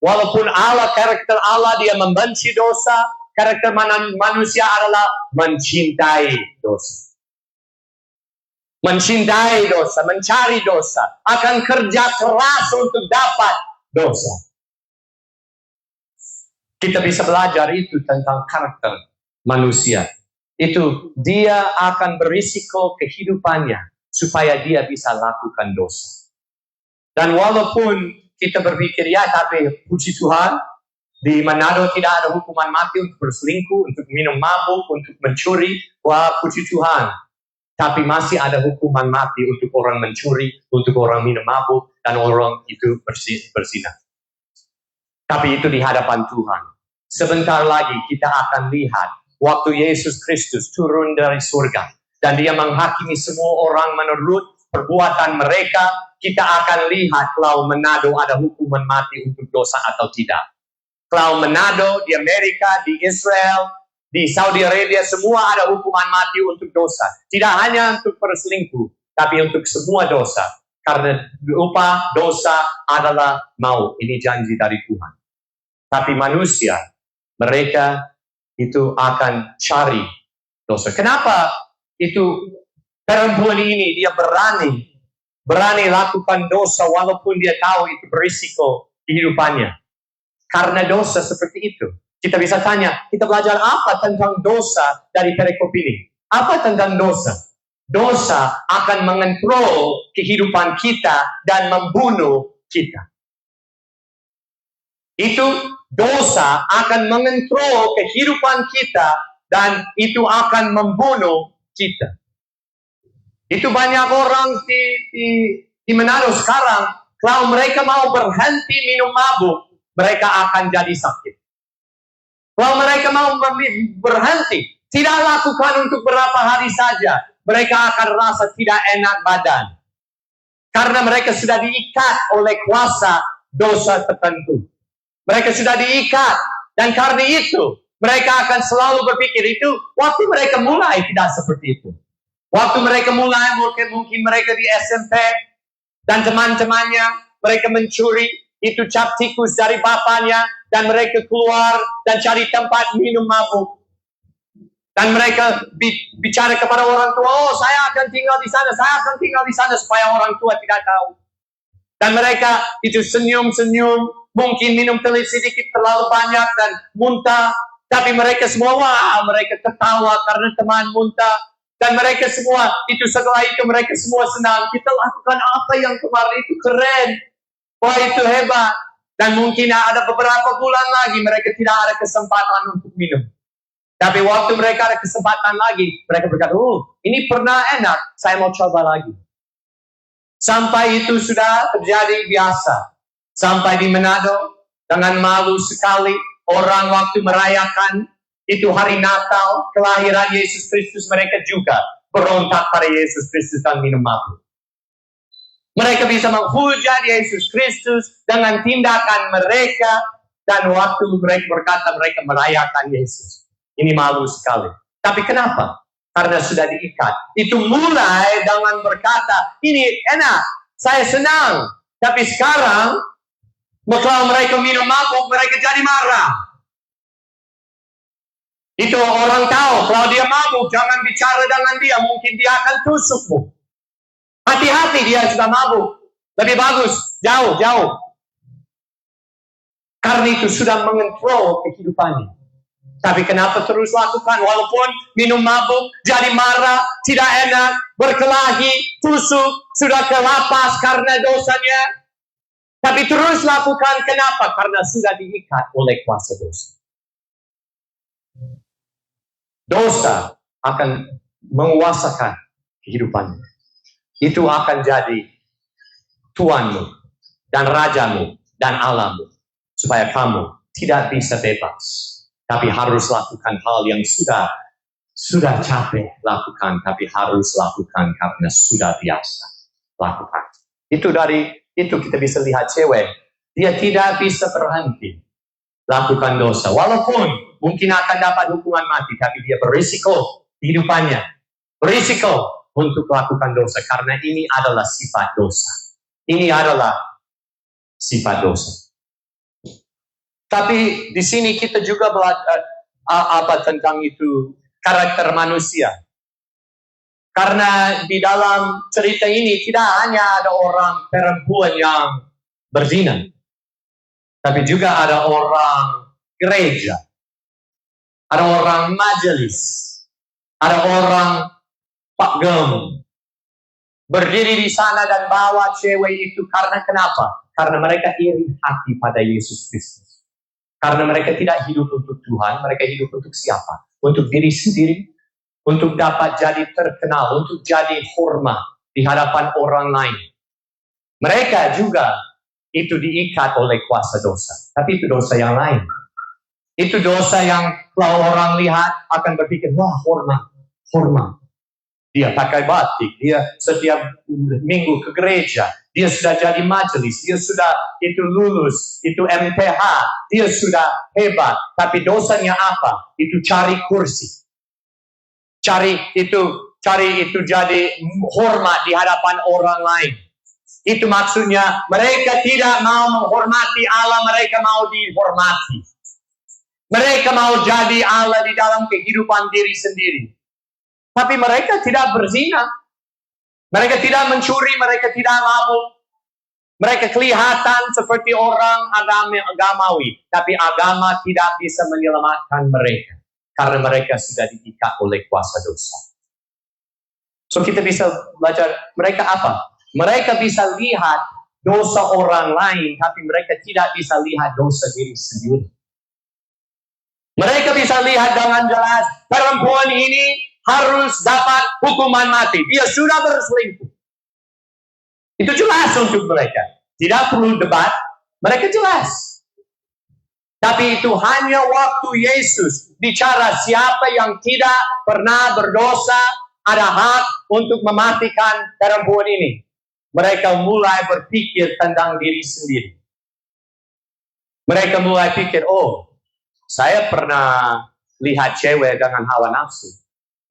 Walaupun karakter Allah dia membenci dosa, karakter manusia adalah mencintai dosa. Mencintai dosa, mencari dosa, akan kerja keras untuk dapat dosa. Kita bisa belajar itu tentang karakter manusia. Itu dia akan berisiko kehidupannya supaya dia bisa lakukan dosa. Dan walaupun kita berpikir, ya tapi puji Tuhan, di Manado tidak ada hukuman mati untuk berselingkuh, untuk minum mabuk, untuk mencuri. Wah, puji Tuhan. Tapi masih ada hukuman mati untuk orang mencuri, untuk orang minum mabuk, dan orang itu berzina. Tapi itu di hadapan Tuhan. Sebentar lagi kita akan lihat waktu Yesus Kristus turun dari surga. Dan dia menghakimi semua orang menurut perbuatan mereka. Kita akan lihat kalau Manado ada hukuman mati untuk dosa atau tidak. Kalau Manado, di Amerika, di Israel, di Saudi Arabia, semua ada hukuman mati untuk dosa. Tidak hanya untuk perselingkuh, tapi untuk semua dosa. Karena upah dosa adalah maut. Ini janji dari Tuhan. Tapi manusia, mereka itu akan cari dosa. Kenapa itu perempuan ini dia berani lakukan dosa walaupun dia tahu itu berisiko kehidupannya? Karena dosa seperti itu. Kita bisa tanya, kita belajar apa tentang dosa dari perikop ini? Apa tentang dosa? Dosa akan mengontrol kehidupan kita dan membunuh kita. Itu dosa akan mengontrol kehidupan kita dan itu akan membunuh kita. Itu banyak orang di Manado sekarang, kalau mereka mau berhenti minum mabuk, mereka akan jadi sakit. Kalau mereka mau berhenti, tidak lakukan untuk beberapa hari saja, mereka akan rasa tidak enak badan. Karena mereka sudah diikat oleh kuasa dosa tertentu. Mereka sudah diikat, dan karena itu, mereka akan selalu berpikir itu, waktu mereka mulai tidak seperti itu. Waktu mereka mulai, mungkin mereka di SMP, dan teman-temannya, mereka mencuri, itu cap tikus dari bapaknya, dan mereka keluar dan cari tempat minum mabuk. Dan mereka bicara kepada orang tua, oh saya akan tinggal di sana, supaya orang tua tidak tahu. Dan mereka itu senyum-senyum, mungkin minum sedikit terlalu banyak dan muntah. Tapi mereka semua, mereka tertawa karena teman muntah. Dan mereka semua, setelah itu mereka semua senang. Kita lakukan apa yang kemarin itu keren. Wah itu hebat. Dan mungkin ada beberapa bulan lagi mereka tidak ada kesempatan untuk minum. Tapi waktu mereka ada kesempatan lagi, mereka berkata, oh ini pernah enak, saya mau coba lagi. Sampai itu sudah terjadi biasa. Sampai di Manado, dengan malu sekali, orang waktu merayakan itu hari Natal, kelahiran Yesus Kristus, mereka juga berontak pada Yesus Kristus dan minum mabuk. Mereka bisa menghujat Yesus Kristus dengan tindakan mereka. Dan waktu mereka berkata mereka merayakan Yesus. Ini malu sekali. Tapi kenapa? Karena sudah diikat. Itu mulai dengan berkata, ini enak, saya senang. Tapi sekarang, kalau mereka minum mabuk, mereka jadi marah. Itu orang tahu, kalau dia mabuk, jangan bicara dengan dia. Mungkin dia akan tusukmu. Hati-hati dia sudah mabuk. Lebih bagus, jauh. Karena itu sudah mengontrol kehidupannya. Tapi kenapa terus lakukan? Walaupun minum mabuk, jadi marah, tidak enak, berkelahi, tusuk, sudah ke lapas karena dosanya. Tapi terus lakukan, kenapa? Karena sudah diikat oleh kuasa dosa. Dosa akan menguasakan kehidupannya. Itu akan jadi tuanmu dan rajamu dan Allahmu. Supaya kamu tidak bisa bebas. Tapi harus lakukan hal yang sudah capek lakukan. Tapi harus lakukan karena sudah biasa lakukan. Itu kita bisa lihat cewek. Dia tidak bisa berhenti lakukan dosa. Walaupun mungkin akan dapat hukuman mati. Tapi dia berisiko kehidupannya. Berisiko untuk melakukan dosa. Karena ini adalah sifat dosa. Ini adalah sifat dosa. Tapi di sini kita juga belajar apa tentang itu karakter manusia. Karena di dalam cerita ini tidak hanya ada orang perempuan yang berzina. Tapi juga ada orang gereja. Ada orang majelis. Ada orang pagem. Berdiri di sana dan bawa cewek itu karena kenapa? Karena mereka iri hati pada Yesus Kristus. Karena mereka tidak hidup untuk Tuhan, mereka hidup untuk siapa? Untuk diri sendiri, untuk dapat jadi terkenal, untuk jadi hormat di hadapan orang lain. Mereka juga itu diikat oleh kuasa dosa. Tapi itu dosa yang lain. Itu dosa yang kalau orang lihat akan berpikir, wah hormat. Dia pakai batik, dia setiap minggu ke gereja, dia sudah jadi majelis, dia sudah itu lulus, itu MTH, dia sudah hebat. Tapi dosanya apa? Itu cari kursi. Cari itu jadi hormat di hadapan orang lain. Itu maksudnya mereka tidak mau menghormati Allah, mereka mau dihormati. Mereka mau jadi Allah di dalam kehidupan diri sendiri. Tapi mereka tidak berzina. Mereka tidak mencuri, mereka tidak mabuk. Mereka kelihatan seperti orang agamawi. Tapi agama tidak bisa menyelamatkan mereka. Karena mereka sudah diikat oleh kuasa dosa. So kita bisa belajar mereka apa? Mereka bisa lihat dosa orang lain, tapi mereka tidak bisa lihat dosa diri sendiri. Mereka bisa lihat dengan jelas, perempuan ini harus dapat hukuman mati. Dia sudah berselingkuh. Itu jelas untuk mereka. Tidak perlu debat, mereka jelas. Tapi itu hanya waktu Yesus bicara siapa yang tidak pernah berdosa, ada hak untuk mematikan perempuan ini. Mereka mulai berpikir tentang diri sendiri. Mereka mulai pikir, oh, saya pernah lihat cewek dengan hawa nafsu.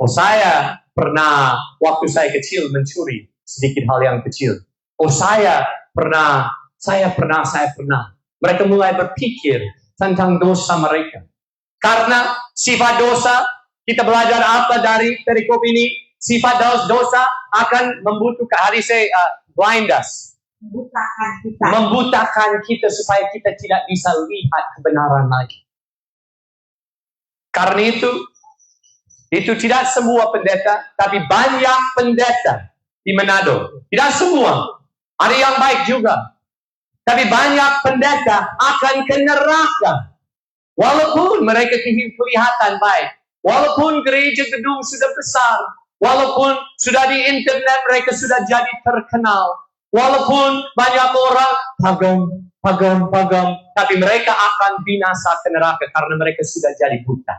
Oh, saya pernah, waktu saya kecil mencuri sedikit hal yang kecil. Oh, saya pernah. Mereka mulai berpikir tentang dosa mereka. Karena sifat dosa, kita belajar apa dari perikop ini? Sifat dosa akan membutuhkan, blind us. Membutakan kita supaya kita tidak bisa lihat kebenaran lagi. Karena itu tidak semua pendeta, tapi banyak pendeta di Manado. Tidak semua. Ada yang baik juga. Tapi banyak pendeta akan ke neraka. Walaupun mereka kelihatan baik. Walaupun gereja gedung sudah besar. Walaupun sudah di internet mereka sudah jadi terkenal. Walaupun banyak orang pagam. Tapi mereka akan binasa ke neraka karena mereka sudah jadi buta.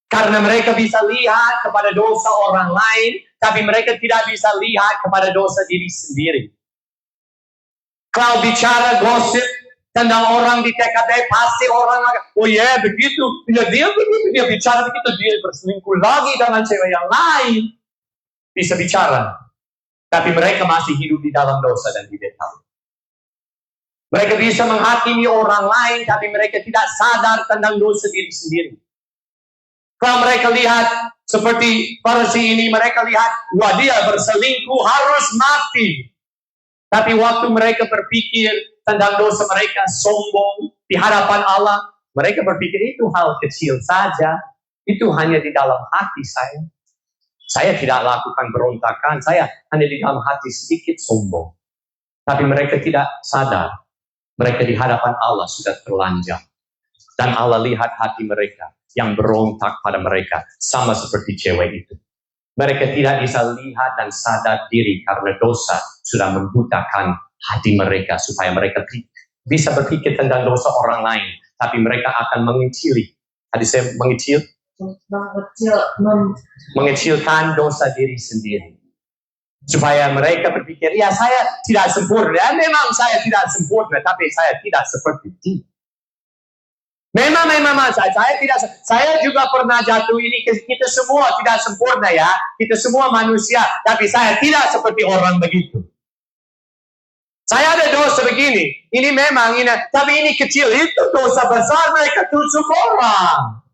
Karena mereka bisa lihat kepada dosa orang lain. Tapi mereka tidak bisa lihat kepada dosa diri sendiri. Kalau bicara gosip tentang orang di TKP, pasti orang akan, oh ya begitu, dia begitu, dia bicara begitu, dia berselingkuh lagi dengan cewek yang lain. Bisa bicara. Tapi mereka masih hidup di dalam dosa dan tidak tahu. Mereka bisa menghakimi orang lain, tapi mereka tidak sadar tentang dosa diri sendiri. Kalau mereka lihat, seperti Farisi ini, mereka lihat, wah dia berselingkuh, harus mati. Tapi waktu mereka berpikir tentang dosa mereka sombong di hadapan Allah, mereka berpikir itu hal kecil saja. Itu hanya di dalam hati saya. Saya tidak lakukan berontakan, saya hanya di dalam hati sedikit sombong. Tapi mereka tidak sadar. Mereka di hadapan Allah sudah terlanjang. Dan Allah lihat hati mereka yang berontak pada mereka. Sama seperti cewek itu. Mereka tidak bisa lihat dan sadar diri karena dosa sudah membutakan hati mereka supaya mereka bisa berpikir tentang dosa orang lain. Tapi mereka akan mengecili. Tadi saya mengecilkan dosa diri sendiri. Supaya mereka berpikir, ya saya tidak sempurna. Ya, memang saya tidak sempurna, tapi saya tidak seperti dia. Memang saya juga pernah jatuh ini. Kita semua tidak sempurna ya. Kita semua manusia. Tapi saya tidak seperti orang begitu. Saya ada dosa begini. Ini memang, tapi ini kecil. Itu dosa besar mereka tusuk orang.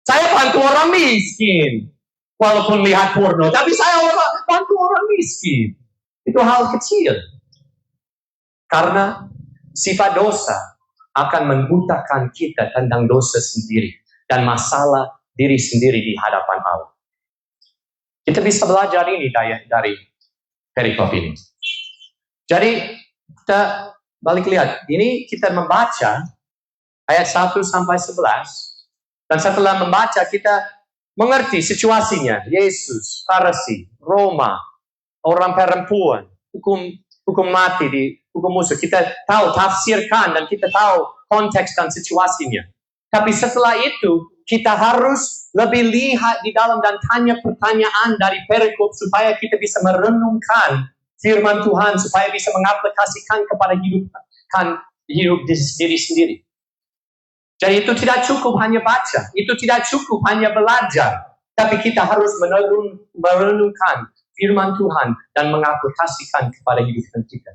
Saya bantu orang miskin. Walaupun lihat porno. Tapi saya bantu orang miskin. Itu hal kecil. Karena sifat dosa akan membutakan kita tentang dosa sendiri dan masalah diri sendiri di hadapan Allah. Kita bisa belajar ini dari perikop ini. Jadi kita balik lihat, ini kita membaca ayat 1 sampai 11 dan setelah membaca kita mengerti situasinya. Yesus, Farisi, Roma, orang perempuan, hukum mati di hukum musuh. Kita tahu tafsirkan dan kita tahu konteks dan situasinya. Tapi setelah itu kita harus lebih lihat di dalam dan tanya pertanyaan dari perikop supaya kita bisa merenungkan firman Tuhan, supaya bisa mengaplikasikan kepada hidup diri sendiri. Jadi itu tidak cukup hanya baca, itu tidak cukup hanya belajar, tapi kita harus merenungkan firman Tuhan dan mengaplikasikan kepada hidup kita.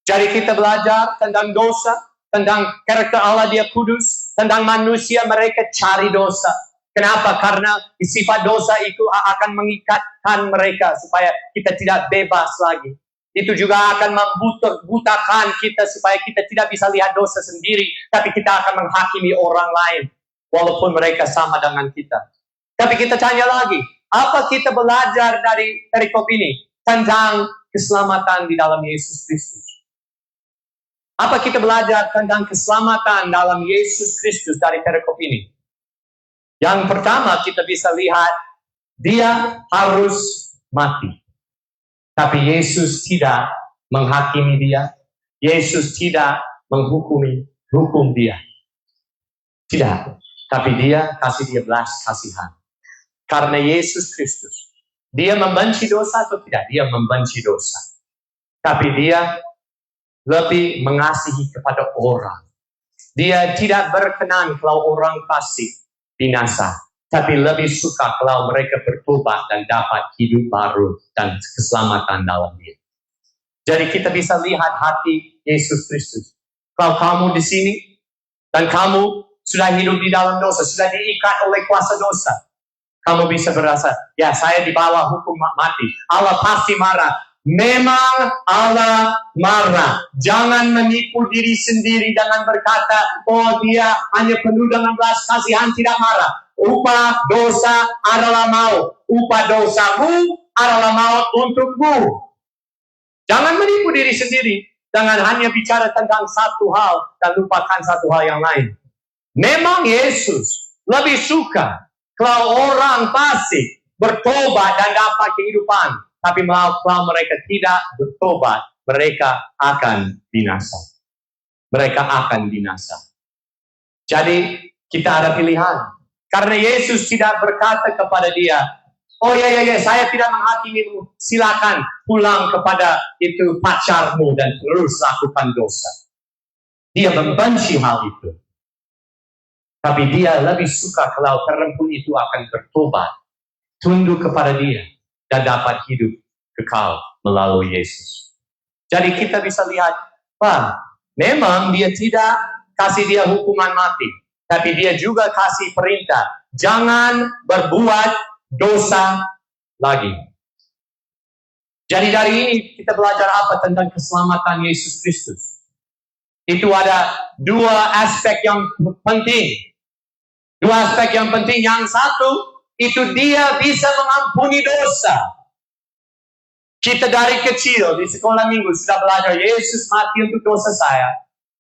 Jadi kita belajar tentang dosa, tentang karakter Allah dia kudus, tentang manusia mereka cari dosa. Kenapa? Karena sifat dosa itu akan mengikatkan mereka supaya kita tidak bebas lagi. Itu juga akan membutakan kita supaya kita tidak bisa lihat dosa sendiri, tapi kita akan menghakimi orang lain walaupun mereka sama dengan kita. Tapi kita tanya lagi, apa kita belajar dari perikop ini tentang keselamatan di dalam Yesus Kristus? Apa kita belajar tentang keselamatan dalam Yesus Kristus dari perikop ini? Yang pertama kita bisa lihat, dia harus mati. Tapi Yesus tidak menghakimi dia. Yesus tidak hukum dia. Tidak. Tapi dia kasih dia belas kasihan. Karena Yesus Kristus. Dia membenci dosa atau tidak? Dia membenci dosa. Tapi dia lebih mengasihi kepada orang. Dia tidak berkenan kalau orang fasik binasa, tapi lebih suka kalau mereka bertobat dan dapat hidup baru dan keselamatan dalam dia. Jadi kita bisa lihat hati Yesus Kristus. Kalau kamu di sini dan kamu sudah hidup di dalam dosa, sudah diikat oleh kuasa dosa, kamu bisa berasa, ya saya di bawah hukum mati. Allah pasti marah. Memang Allah marah. Jangan menipu diri sendiri dengan berkata, oh dia hanya penuh dengan belas kasihan, tidak marah. Upah dosa adalah maut. Upah dosamu adalah maut untukmu. Jangan menipu diri sendiri dengan hanya bicara tentang satu hal dan lupakan satu hal yang lain. Memang Yesus lebih suka kalau orang fasik bertobat dan dapat kehidupan. Tapi kalau mereka tidak bertobat, mereka akan binasa. Mereka akan binasa. Jadi kita ada pilihan. Karena Yesus tidak berkata kepada dia, oh ya, saya tidak menghakimimu. Silakan pulang kepada itu pacarmu dan terus lakukan dosa. Dia membenci hal itu. Tapi dia lebih suka kalau perempuan itu akan bertobat. Tunduk kepada dia. Dan dapat hidup kekal melalui Yesus. Jadi kita bisa lihat, memang dia tidak kasih dia hukuman mati. Tapi dia juga kasih perintah, jangan berbuat dosa lagi. Jadi dari ini kita belajar apa tentang keselamatan Yesus Kristus. Itu ada dua aspek yang penting. Dua aspek yang penting. Yang satu, itu dia bisa mengampuni dosa. Kita dari kecil di sekolah minggu sudah belajar Yesus mati untuk dosa saya,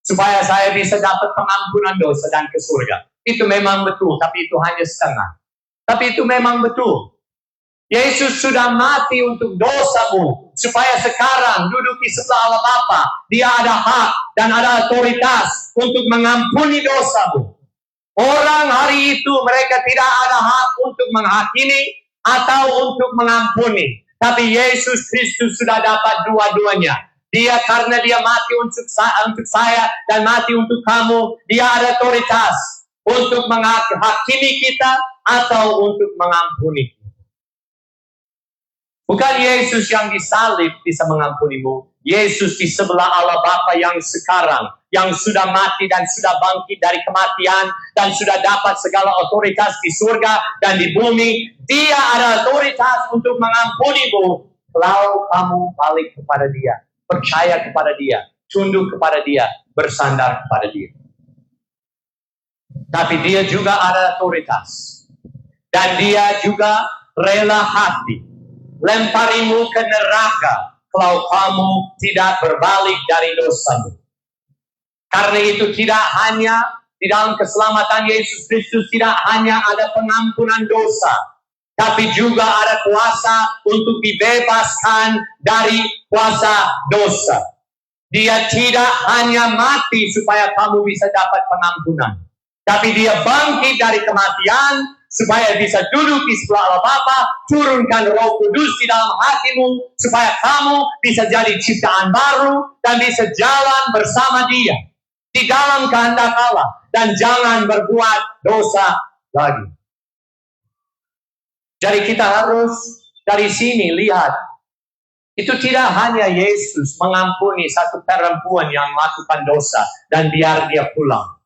supaya saya bisa dapat pengampunan dosa dan ke surga. Itu memang betul, tapi itu hanya setengah. Tapi itu memang betul. Yesus sudah mati untuk dosamu, supaya sekarang duduk di sebelah Allah Bapa. Dia ada hak dan ada otoritas untuk mengampuni dosamu. Orang hari itu mereka tidak ada hak untuk menghakimi atau untuk mengampuni. Tapi Yesus Kristus sudah dapat dua-duanya. Dia karena dia mati untuk saya dan mati untuk kamu. Dia ada otoritas untuk menghakimi kita atau untuk mengampuni. Bukan Yesus yang disalib bisa mengampunimu. Yesus di sebelah Allah Bapa yang sekarang, yang sudah mati dan sudah bangkit dari kematian dan sudah dapat segala otoritas di surga dan di bumi. Dia ada otoritas untuk mengampunimu kalau kamu balik kepada dia, percaya kepada dia, tunduk kepada dia, bersandar kepada dia. Tapi dia juga ada otoritas dan dia juga rela hati lemparimu ke neraka kalau kamu tidak berbalik dari dosamu. Karena itu tidak hanya di dalam keselamatan Yesus Kristus tidak hanya ada pengampunan dosa, tapi juga ada kuasa untuk dibebaskan dari kuasa dosa. Dia tidak hanya mati supaya kamu bisa dapat pengampunan, tapi dia bangkit dari kematian supaya bisa duduk di sebelah Allah Bapa, turunkan Roh Kudus di dalam hatimu supaya kamu bisa jadi ciptaan baru dan bisa jalan bersama Dia di dalam kehendak Allah, dan jangan berbuat dosa lagi. Jadi kita harus dari sini lihat, itu tidak hanya Yesus mengampuni satu perempuan yang melakukan dosa dan biar dia pulang.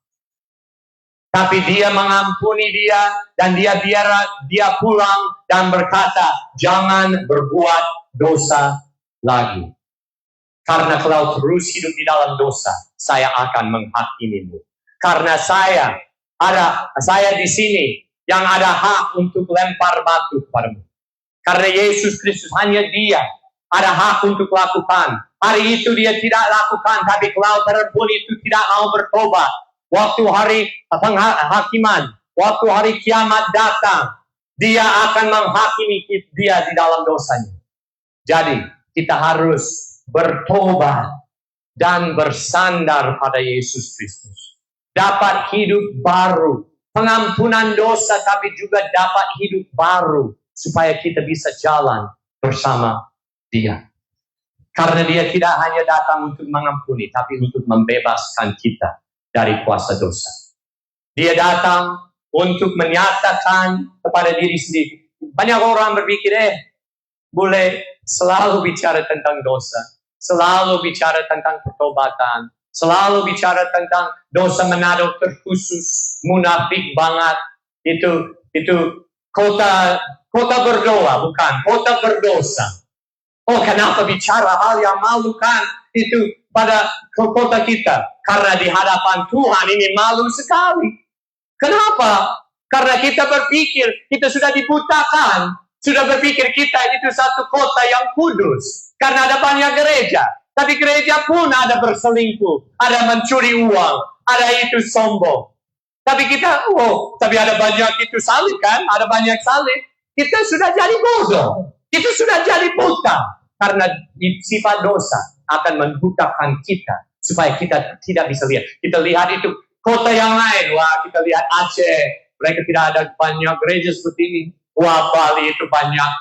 Tapi dia mengampuni dia dan dia biar dia pulang dan berkata, jangan berbuat dosa lagi. Karena kalau terus hidup di dalam dosa, saya akan menghakimimu. Karena saya di sini yang ada hak untuk lempar batu kepadamu. Karena Yesus Kristus hanya Dia ada hak untuk lakukan. Hari itu dia tidak lakukan, tapi kalau perempuan itu tidak mau bertobat, waktu hari penghakiman, waktu hari kiamat datang, dia akan menghakimi dia di dalam dosanya. Jadi kita harus bertobat dan bersandar pada Yesus Kristus. Dapat hidup baru, pengampunan dosa, tapi juga dapat hidup baru supaya kita bisa jalan bersama Dia. Karena Dia tidak hanya datang untuk mengampuni, tapi untuk membebaskan kita dari kuasa dosa. Dia datang untuk menyatakan kepada diri sendiri. Banyak orang berpikir, boleh selalu bicara tentang dosa, selalu bicara tentang pertobatan, selalu bicara tentang dosa menado terkhusus, munafik banget. Itu kota berdoa, bukan kota berdosa. Oh, kenapa bicara hal yang malukan itu pada kota kita? Karena di hadapan Tuhan ini malu sekali. Kenapa? Karena kita berpikir kita sudah dibutakan, sudah berpikir kita itu satu kota yang kudus. Karena ada banyak gereja, tapi gereja pun ada berselingkuh, ada mencuri uang, ada itu sombong. Tapi kita, tapi ada banyak itu salib kan? Ada banyak salib. Kita sudah jadi bodoh. Kita sudah jadi buta. Karena sifat dosa akan membutakan kita. Supaya kita tidak bisa lihat. Kita lihat itu kota yang lain. Wah, kita lihat Aceh. Mereka tidak ada banyak gereja seperti ini. Wah, Bali itu banyak.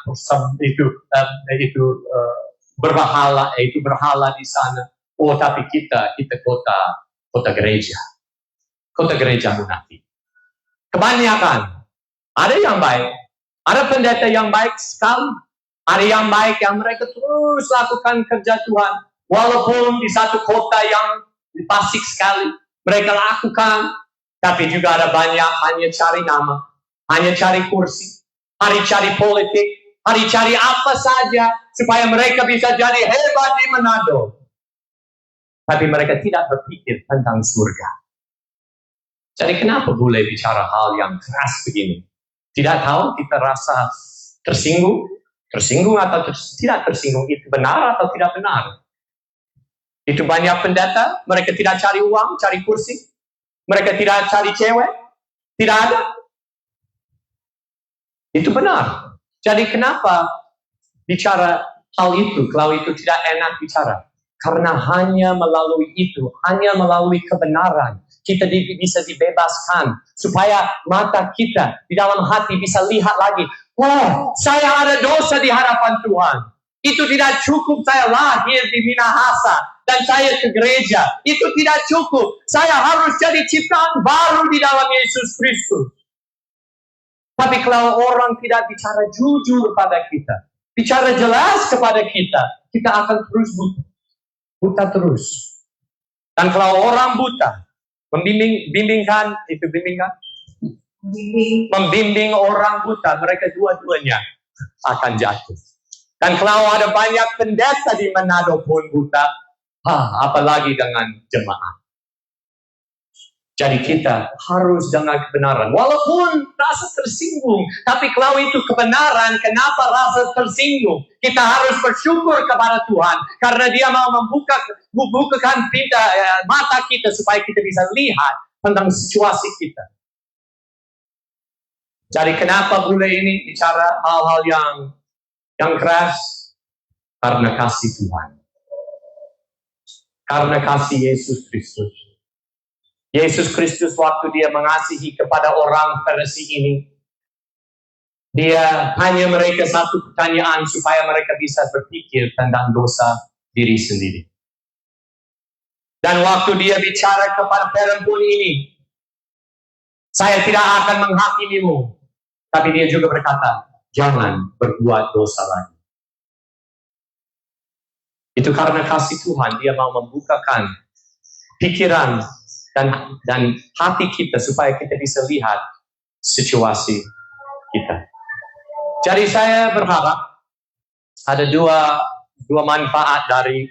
Berhala. Itu berhala di sana. Oh, tapi kita kota gereja. Kota gereja munafik. Kebanyakan. Ada yang baik. Ada pendeta yang baik sekali. Ada yang baik yang mereka terus lakukan kerja Tuhan. Walaupun di satu kota yang fasik sekali. Mereka lakukan. Tapi juga ada banyak hanya cari nama. Hanya cari kursi. Hari cari politik. Hari cari apa saja. Supaya mereka bisa jadi hebat di Manado. Tapi mereka tidak berpikir tentang surga. Jadi kenapa boleh bicara hal yang keras begini? Tidak tahu kita rasa tersinggung. Tersinggung atau tidak tersinggung, itu benar atau tidak benar. Itu banyak pendeta, mereka tidak cari uang, cari kursi. Mereka tidak cari cewek, tidak ada. Itu benar. Jadi kenapa bicara hal itu, kalau itu tidak enak bicara? Karena hanya melalui itu, hanya melalui kebenaran, kita bisa dibebaskan. Supaya mata kita di dalam hati bisa lihat lagi. Wah, saya ada dosa di hadapan Tuhan. Itu tidak cukup saya lahir di Minahasa dan saya ke gereja. Itu tidak cukup. Saya harus jadi ciptaan baru di dalam Yesus Kristus. Tapi kalau orang tidak bicara jujur pada kita, bicara jelas kepada kita, kita akan terus buta. Buta terus. Dan kalau orang buta, membimbing orang buta, mereka dua-duanya akan jatuh. Dan kalau ada banyak pendeta di Manado pun buta, apalagi dengan jemaat. Jadi kita harus dengan kebenaran. Walaupun rasa tersinggung, tapi kalau itu kebenaran, kenapa rasa tersinggung? Kita harus bersyukur kepada Tuhan. Karena Dia mau membukakan mata kita supaya kita bisa lihat tentang situasi kita. Jadi kenapa bule ini bicara hal-hal yang keras? Karena kasih Tuhan. Karena kasih Yesus Kristus. Yesus Kristus waktu dia mengasihi kepada orang Farisi ini, dia hanya mereka satu pertanyaan supaya mereka bisa berpikir tentang dosa diri sendiri. Dan waktu dia bicara kepada perempuan ini, saya tidak akan menghakimimu. Tapi dia juga berkata, jangan berbuat dosa lagi. Itu karena kasih Tuhan, dia mau membukakan pikiran dan hati kita supaya kita bisa lihat situasi kita. Jadi saya berharap ada dua manfaat dari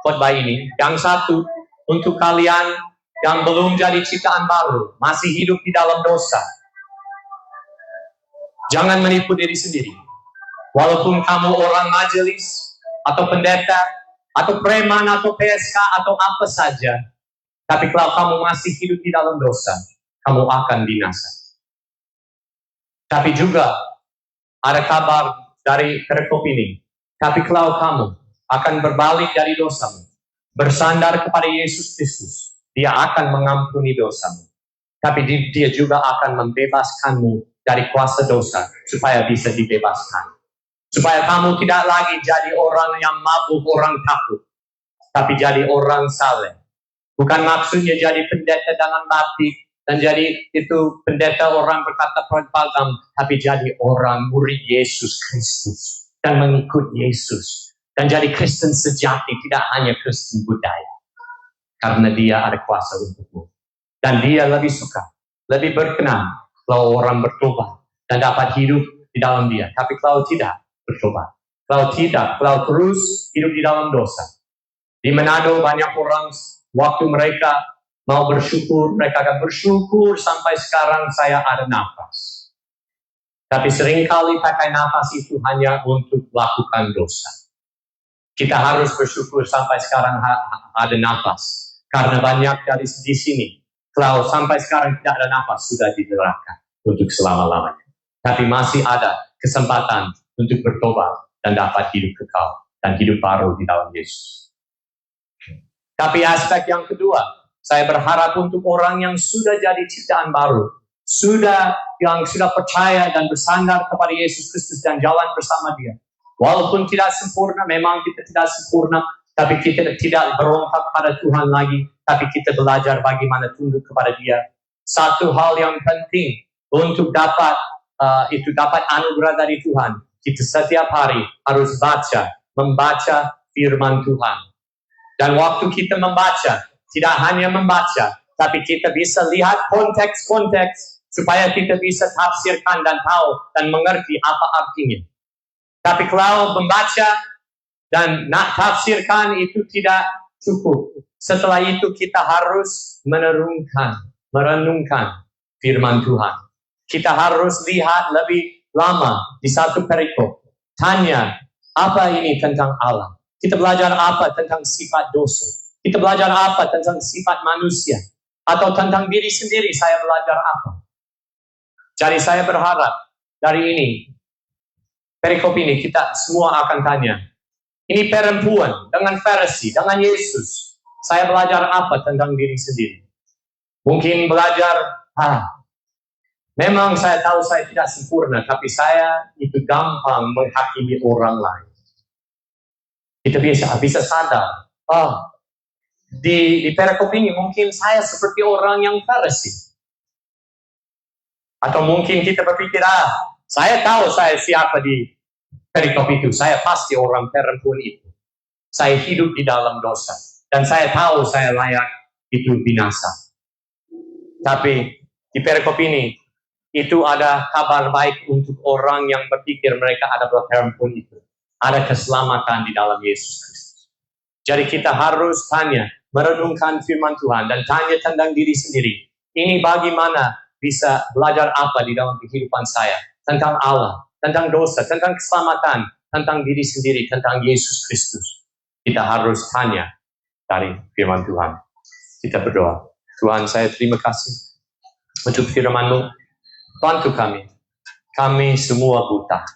khotbah ini. Yang satu, untuk kalian yang belum jadi ciptaan baru, masih hidup di dalam dosa, jangan menipu diri sendiri. Walaupun kamu orang majelis, atau pendeta, atau preman, atau PSK, atau apa saja, tapi kalau kamu masih hidup di dalam dosa, kamu akan binasa. Tapi juga ada kabar dari perikop ini. Tapi kalau kamu akan berbalik dari dosamu, bersandar kepada Yesus Kristus, dia akan mengampuni dosamu. Tapi dia juga akan membebaskanmu dari kuasa dosa, supaya bisa dibebaskan. Supaya kamu tidak lagi jadi orang yang mabuk, orang takut, tapi jadi orang saleh. Bukan maksudnya jadi pendeta dengan batik, dan jadi itu pendeta orang berkata propagam, tapi jadi orang murid Yesus Kristus, dan mengikut Yesus. Dan jadi Kristen sejati, tidak hanya Kristen budaya. Karena dia ada kuasa untukmu. Dan dia lebih suka, lebih berkenan kalau orang bertobat dan dapat hidup di dalam dia. Tapi kalau tidak bertobat, kalau terus hidup di dalam dosa. Di Manado banyak orang waktu mereka mau bersyukur, mereka akan bersyukur sampai sekarang saya ada nafas. Tapi seringkali pakai nafas itu hanya untuk lakukan dosa. Kita harus bersyukur sampai sekarang ada nafas. Karena banyak dari di sini, kalau sampai sekarang tidak ada nafas, sudah di neraka untuk selama-lamanya. Tapi masih ada kesempatan untuk bertobat dan dapat hidup kekal dan hidup baru di dalam Yesus. Tapi aspek yang kedua, saya berharap untuk orang yang sudah jadi ciptaan baru, yang sudah percaya dan bersandar kepada Yesus Kristus dan jalan bersama dia. Walaupun tidak sempurna, memang kita tidak sempurna, tapi kita tidak berontak pada Tuhan lagi, tapi kita belajar bagaimana tunduk kepada dia. Satu hal yang penting untuk dapat anugerah dari Tuhan, kita setiap hari harus membaca firman Tuhan. Dan waktu kita membaca, tidak hanya membaca, tapi kita bisa lihat konteks-konteks, supaya kita bisa tafsirkan dan tahu dan mengerti apa artinya. Tapi kalau membaca dan nak tafsirkan itu tidak cukup. Setelah itu kita harus merenungkan firman Tuhan. Kita harus lihat lebih lama di satu perikop. Tanya, apa ini tentang Allah? Kita belajar apa tentang sifat dosa? Kita belajar apa tentang sifat manusia? Atau tentang diri sendiri saya belajar apa? Jadi saya berharap dari ini, perikop ini kita semua akan tanya, ini perempuan dengan Farisi, dengan Yesus, saya belajar apa tentang diri sendiri? Mungkin belajar, memang saya tahu saya tidak sempurna, tapi saya itu gampang menghakimi orang lain. Kita bisa sadar, di perikop ini mungkin saya seperti orang yang Farisi. Atau mungkin kita berpikir, saya tahu saya siapa di perikop itu. Saya pasti orang perempuan itu. Saya hidup di dalam dosa. Dan saya tahu saya layak itu binasa. Tapi di perikop ini, itu ada kabar baik untuk orang yang berpikir mereka adalah perempuan itu. Ada keselamatan di dalam Yesus Kristus. Jadi kita harus tanya, merenungkan firman Tuhan, dan tanya tentang diri sendiri. Ini bagaimana bisa belajar apa di dalam kehidupan saya? Tentang Allah, tentang dosa, tentang keselamatan, tentang diri sendiri, tentang Yesus Kristus. Kita harus tanya dari firman Tuhan. Kita berdoa. Tuhan, saya terima kasih untuk firman-Mu. Bantu kami. Kami semua buta.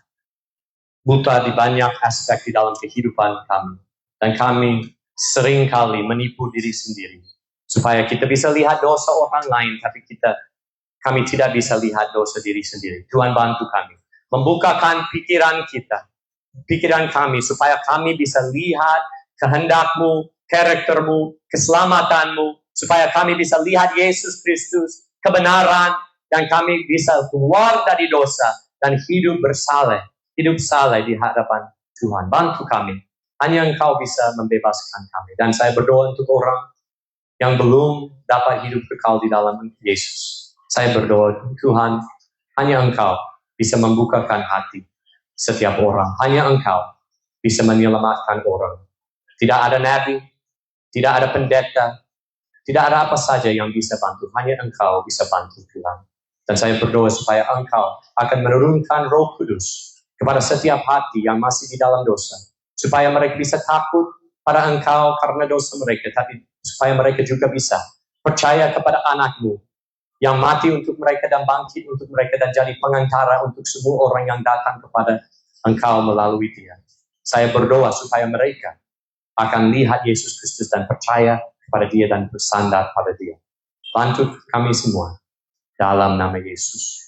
Buta di banyak aspek di dalam kehidupan kami. Dan kami seringkali menipu diri sendiri. Supaya kita bisa lihat dosa orang lain, tapi kami tidak bisa lihat dosa diri sendiri. Tuhan, bantu kami. Membukakan pikiran kita, pikiran kami, supaya kami bisa lihat kehendak-Mu, karakter-Mu, keselamatan-Mu, supaya kami bisa lihat Yesus Kristus, kebenaran, dan kami bisa keluar dari dosa dan hidup saleh di hadapan Tuhan. Bantu kami. Hanya Engkau bisa membebaskan kami. Dan saya berdoa untuk orang yang belum dapat hidup kekal di dalam Yesus. Saya berdoa, Tuhan, hanya Engkau bisa membukakan hati setiap orang. Hanya Engkau bisa menyelamatkan orang. Tidak ada nabi, tidak ada pendeta, tidak ada apa saja yang bisa bantu. Hanya Engkau bisa bantu, Tuhan. Dan saya berdoa supaya Engkau akan menurunkan Roh Kudus kepada setiap hati yang masih di dalam dosa. Supaya mereka bisa takut pada Engkau karena dosa mereka. Tapi supaya mereka juga bisa percaya kepada anak-Mu yang mati untuk mereka dan bangkit untuk mereka dan jadi pengantara untuk semua orang yang datang kepada Engkau melalui Dia. Saya berdoa supaya mereka akan lihat Yesus Kristus dan percaya kepada Dia dan bersandar pada Dia. Bantu kami semua dalam nama Yesus.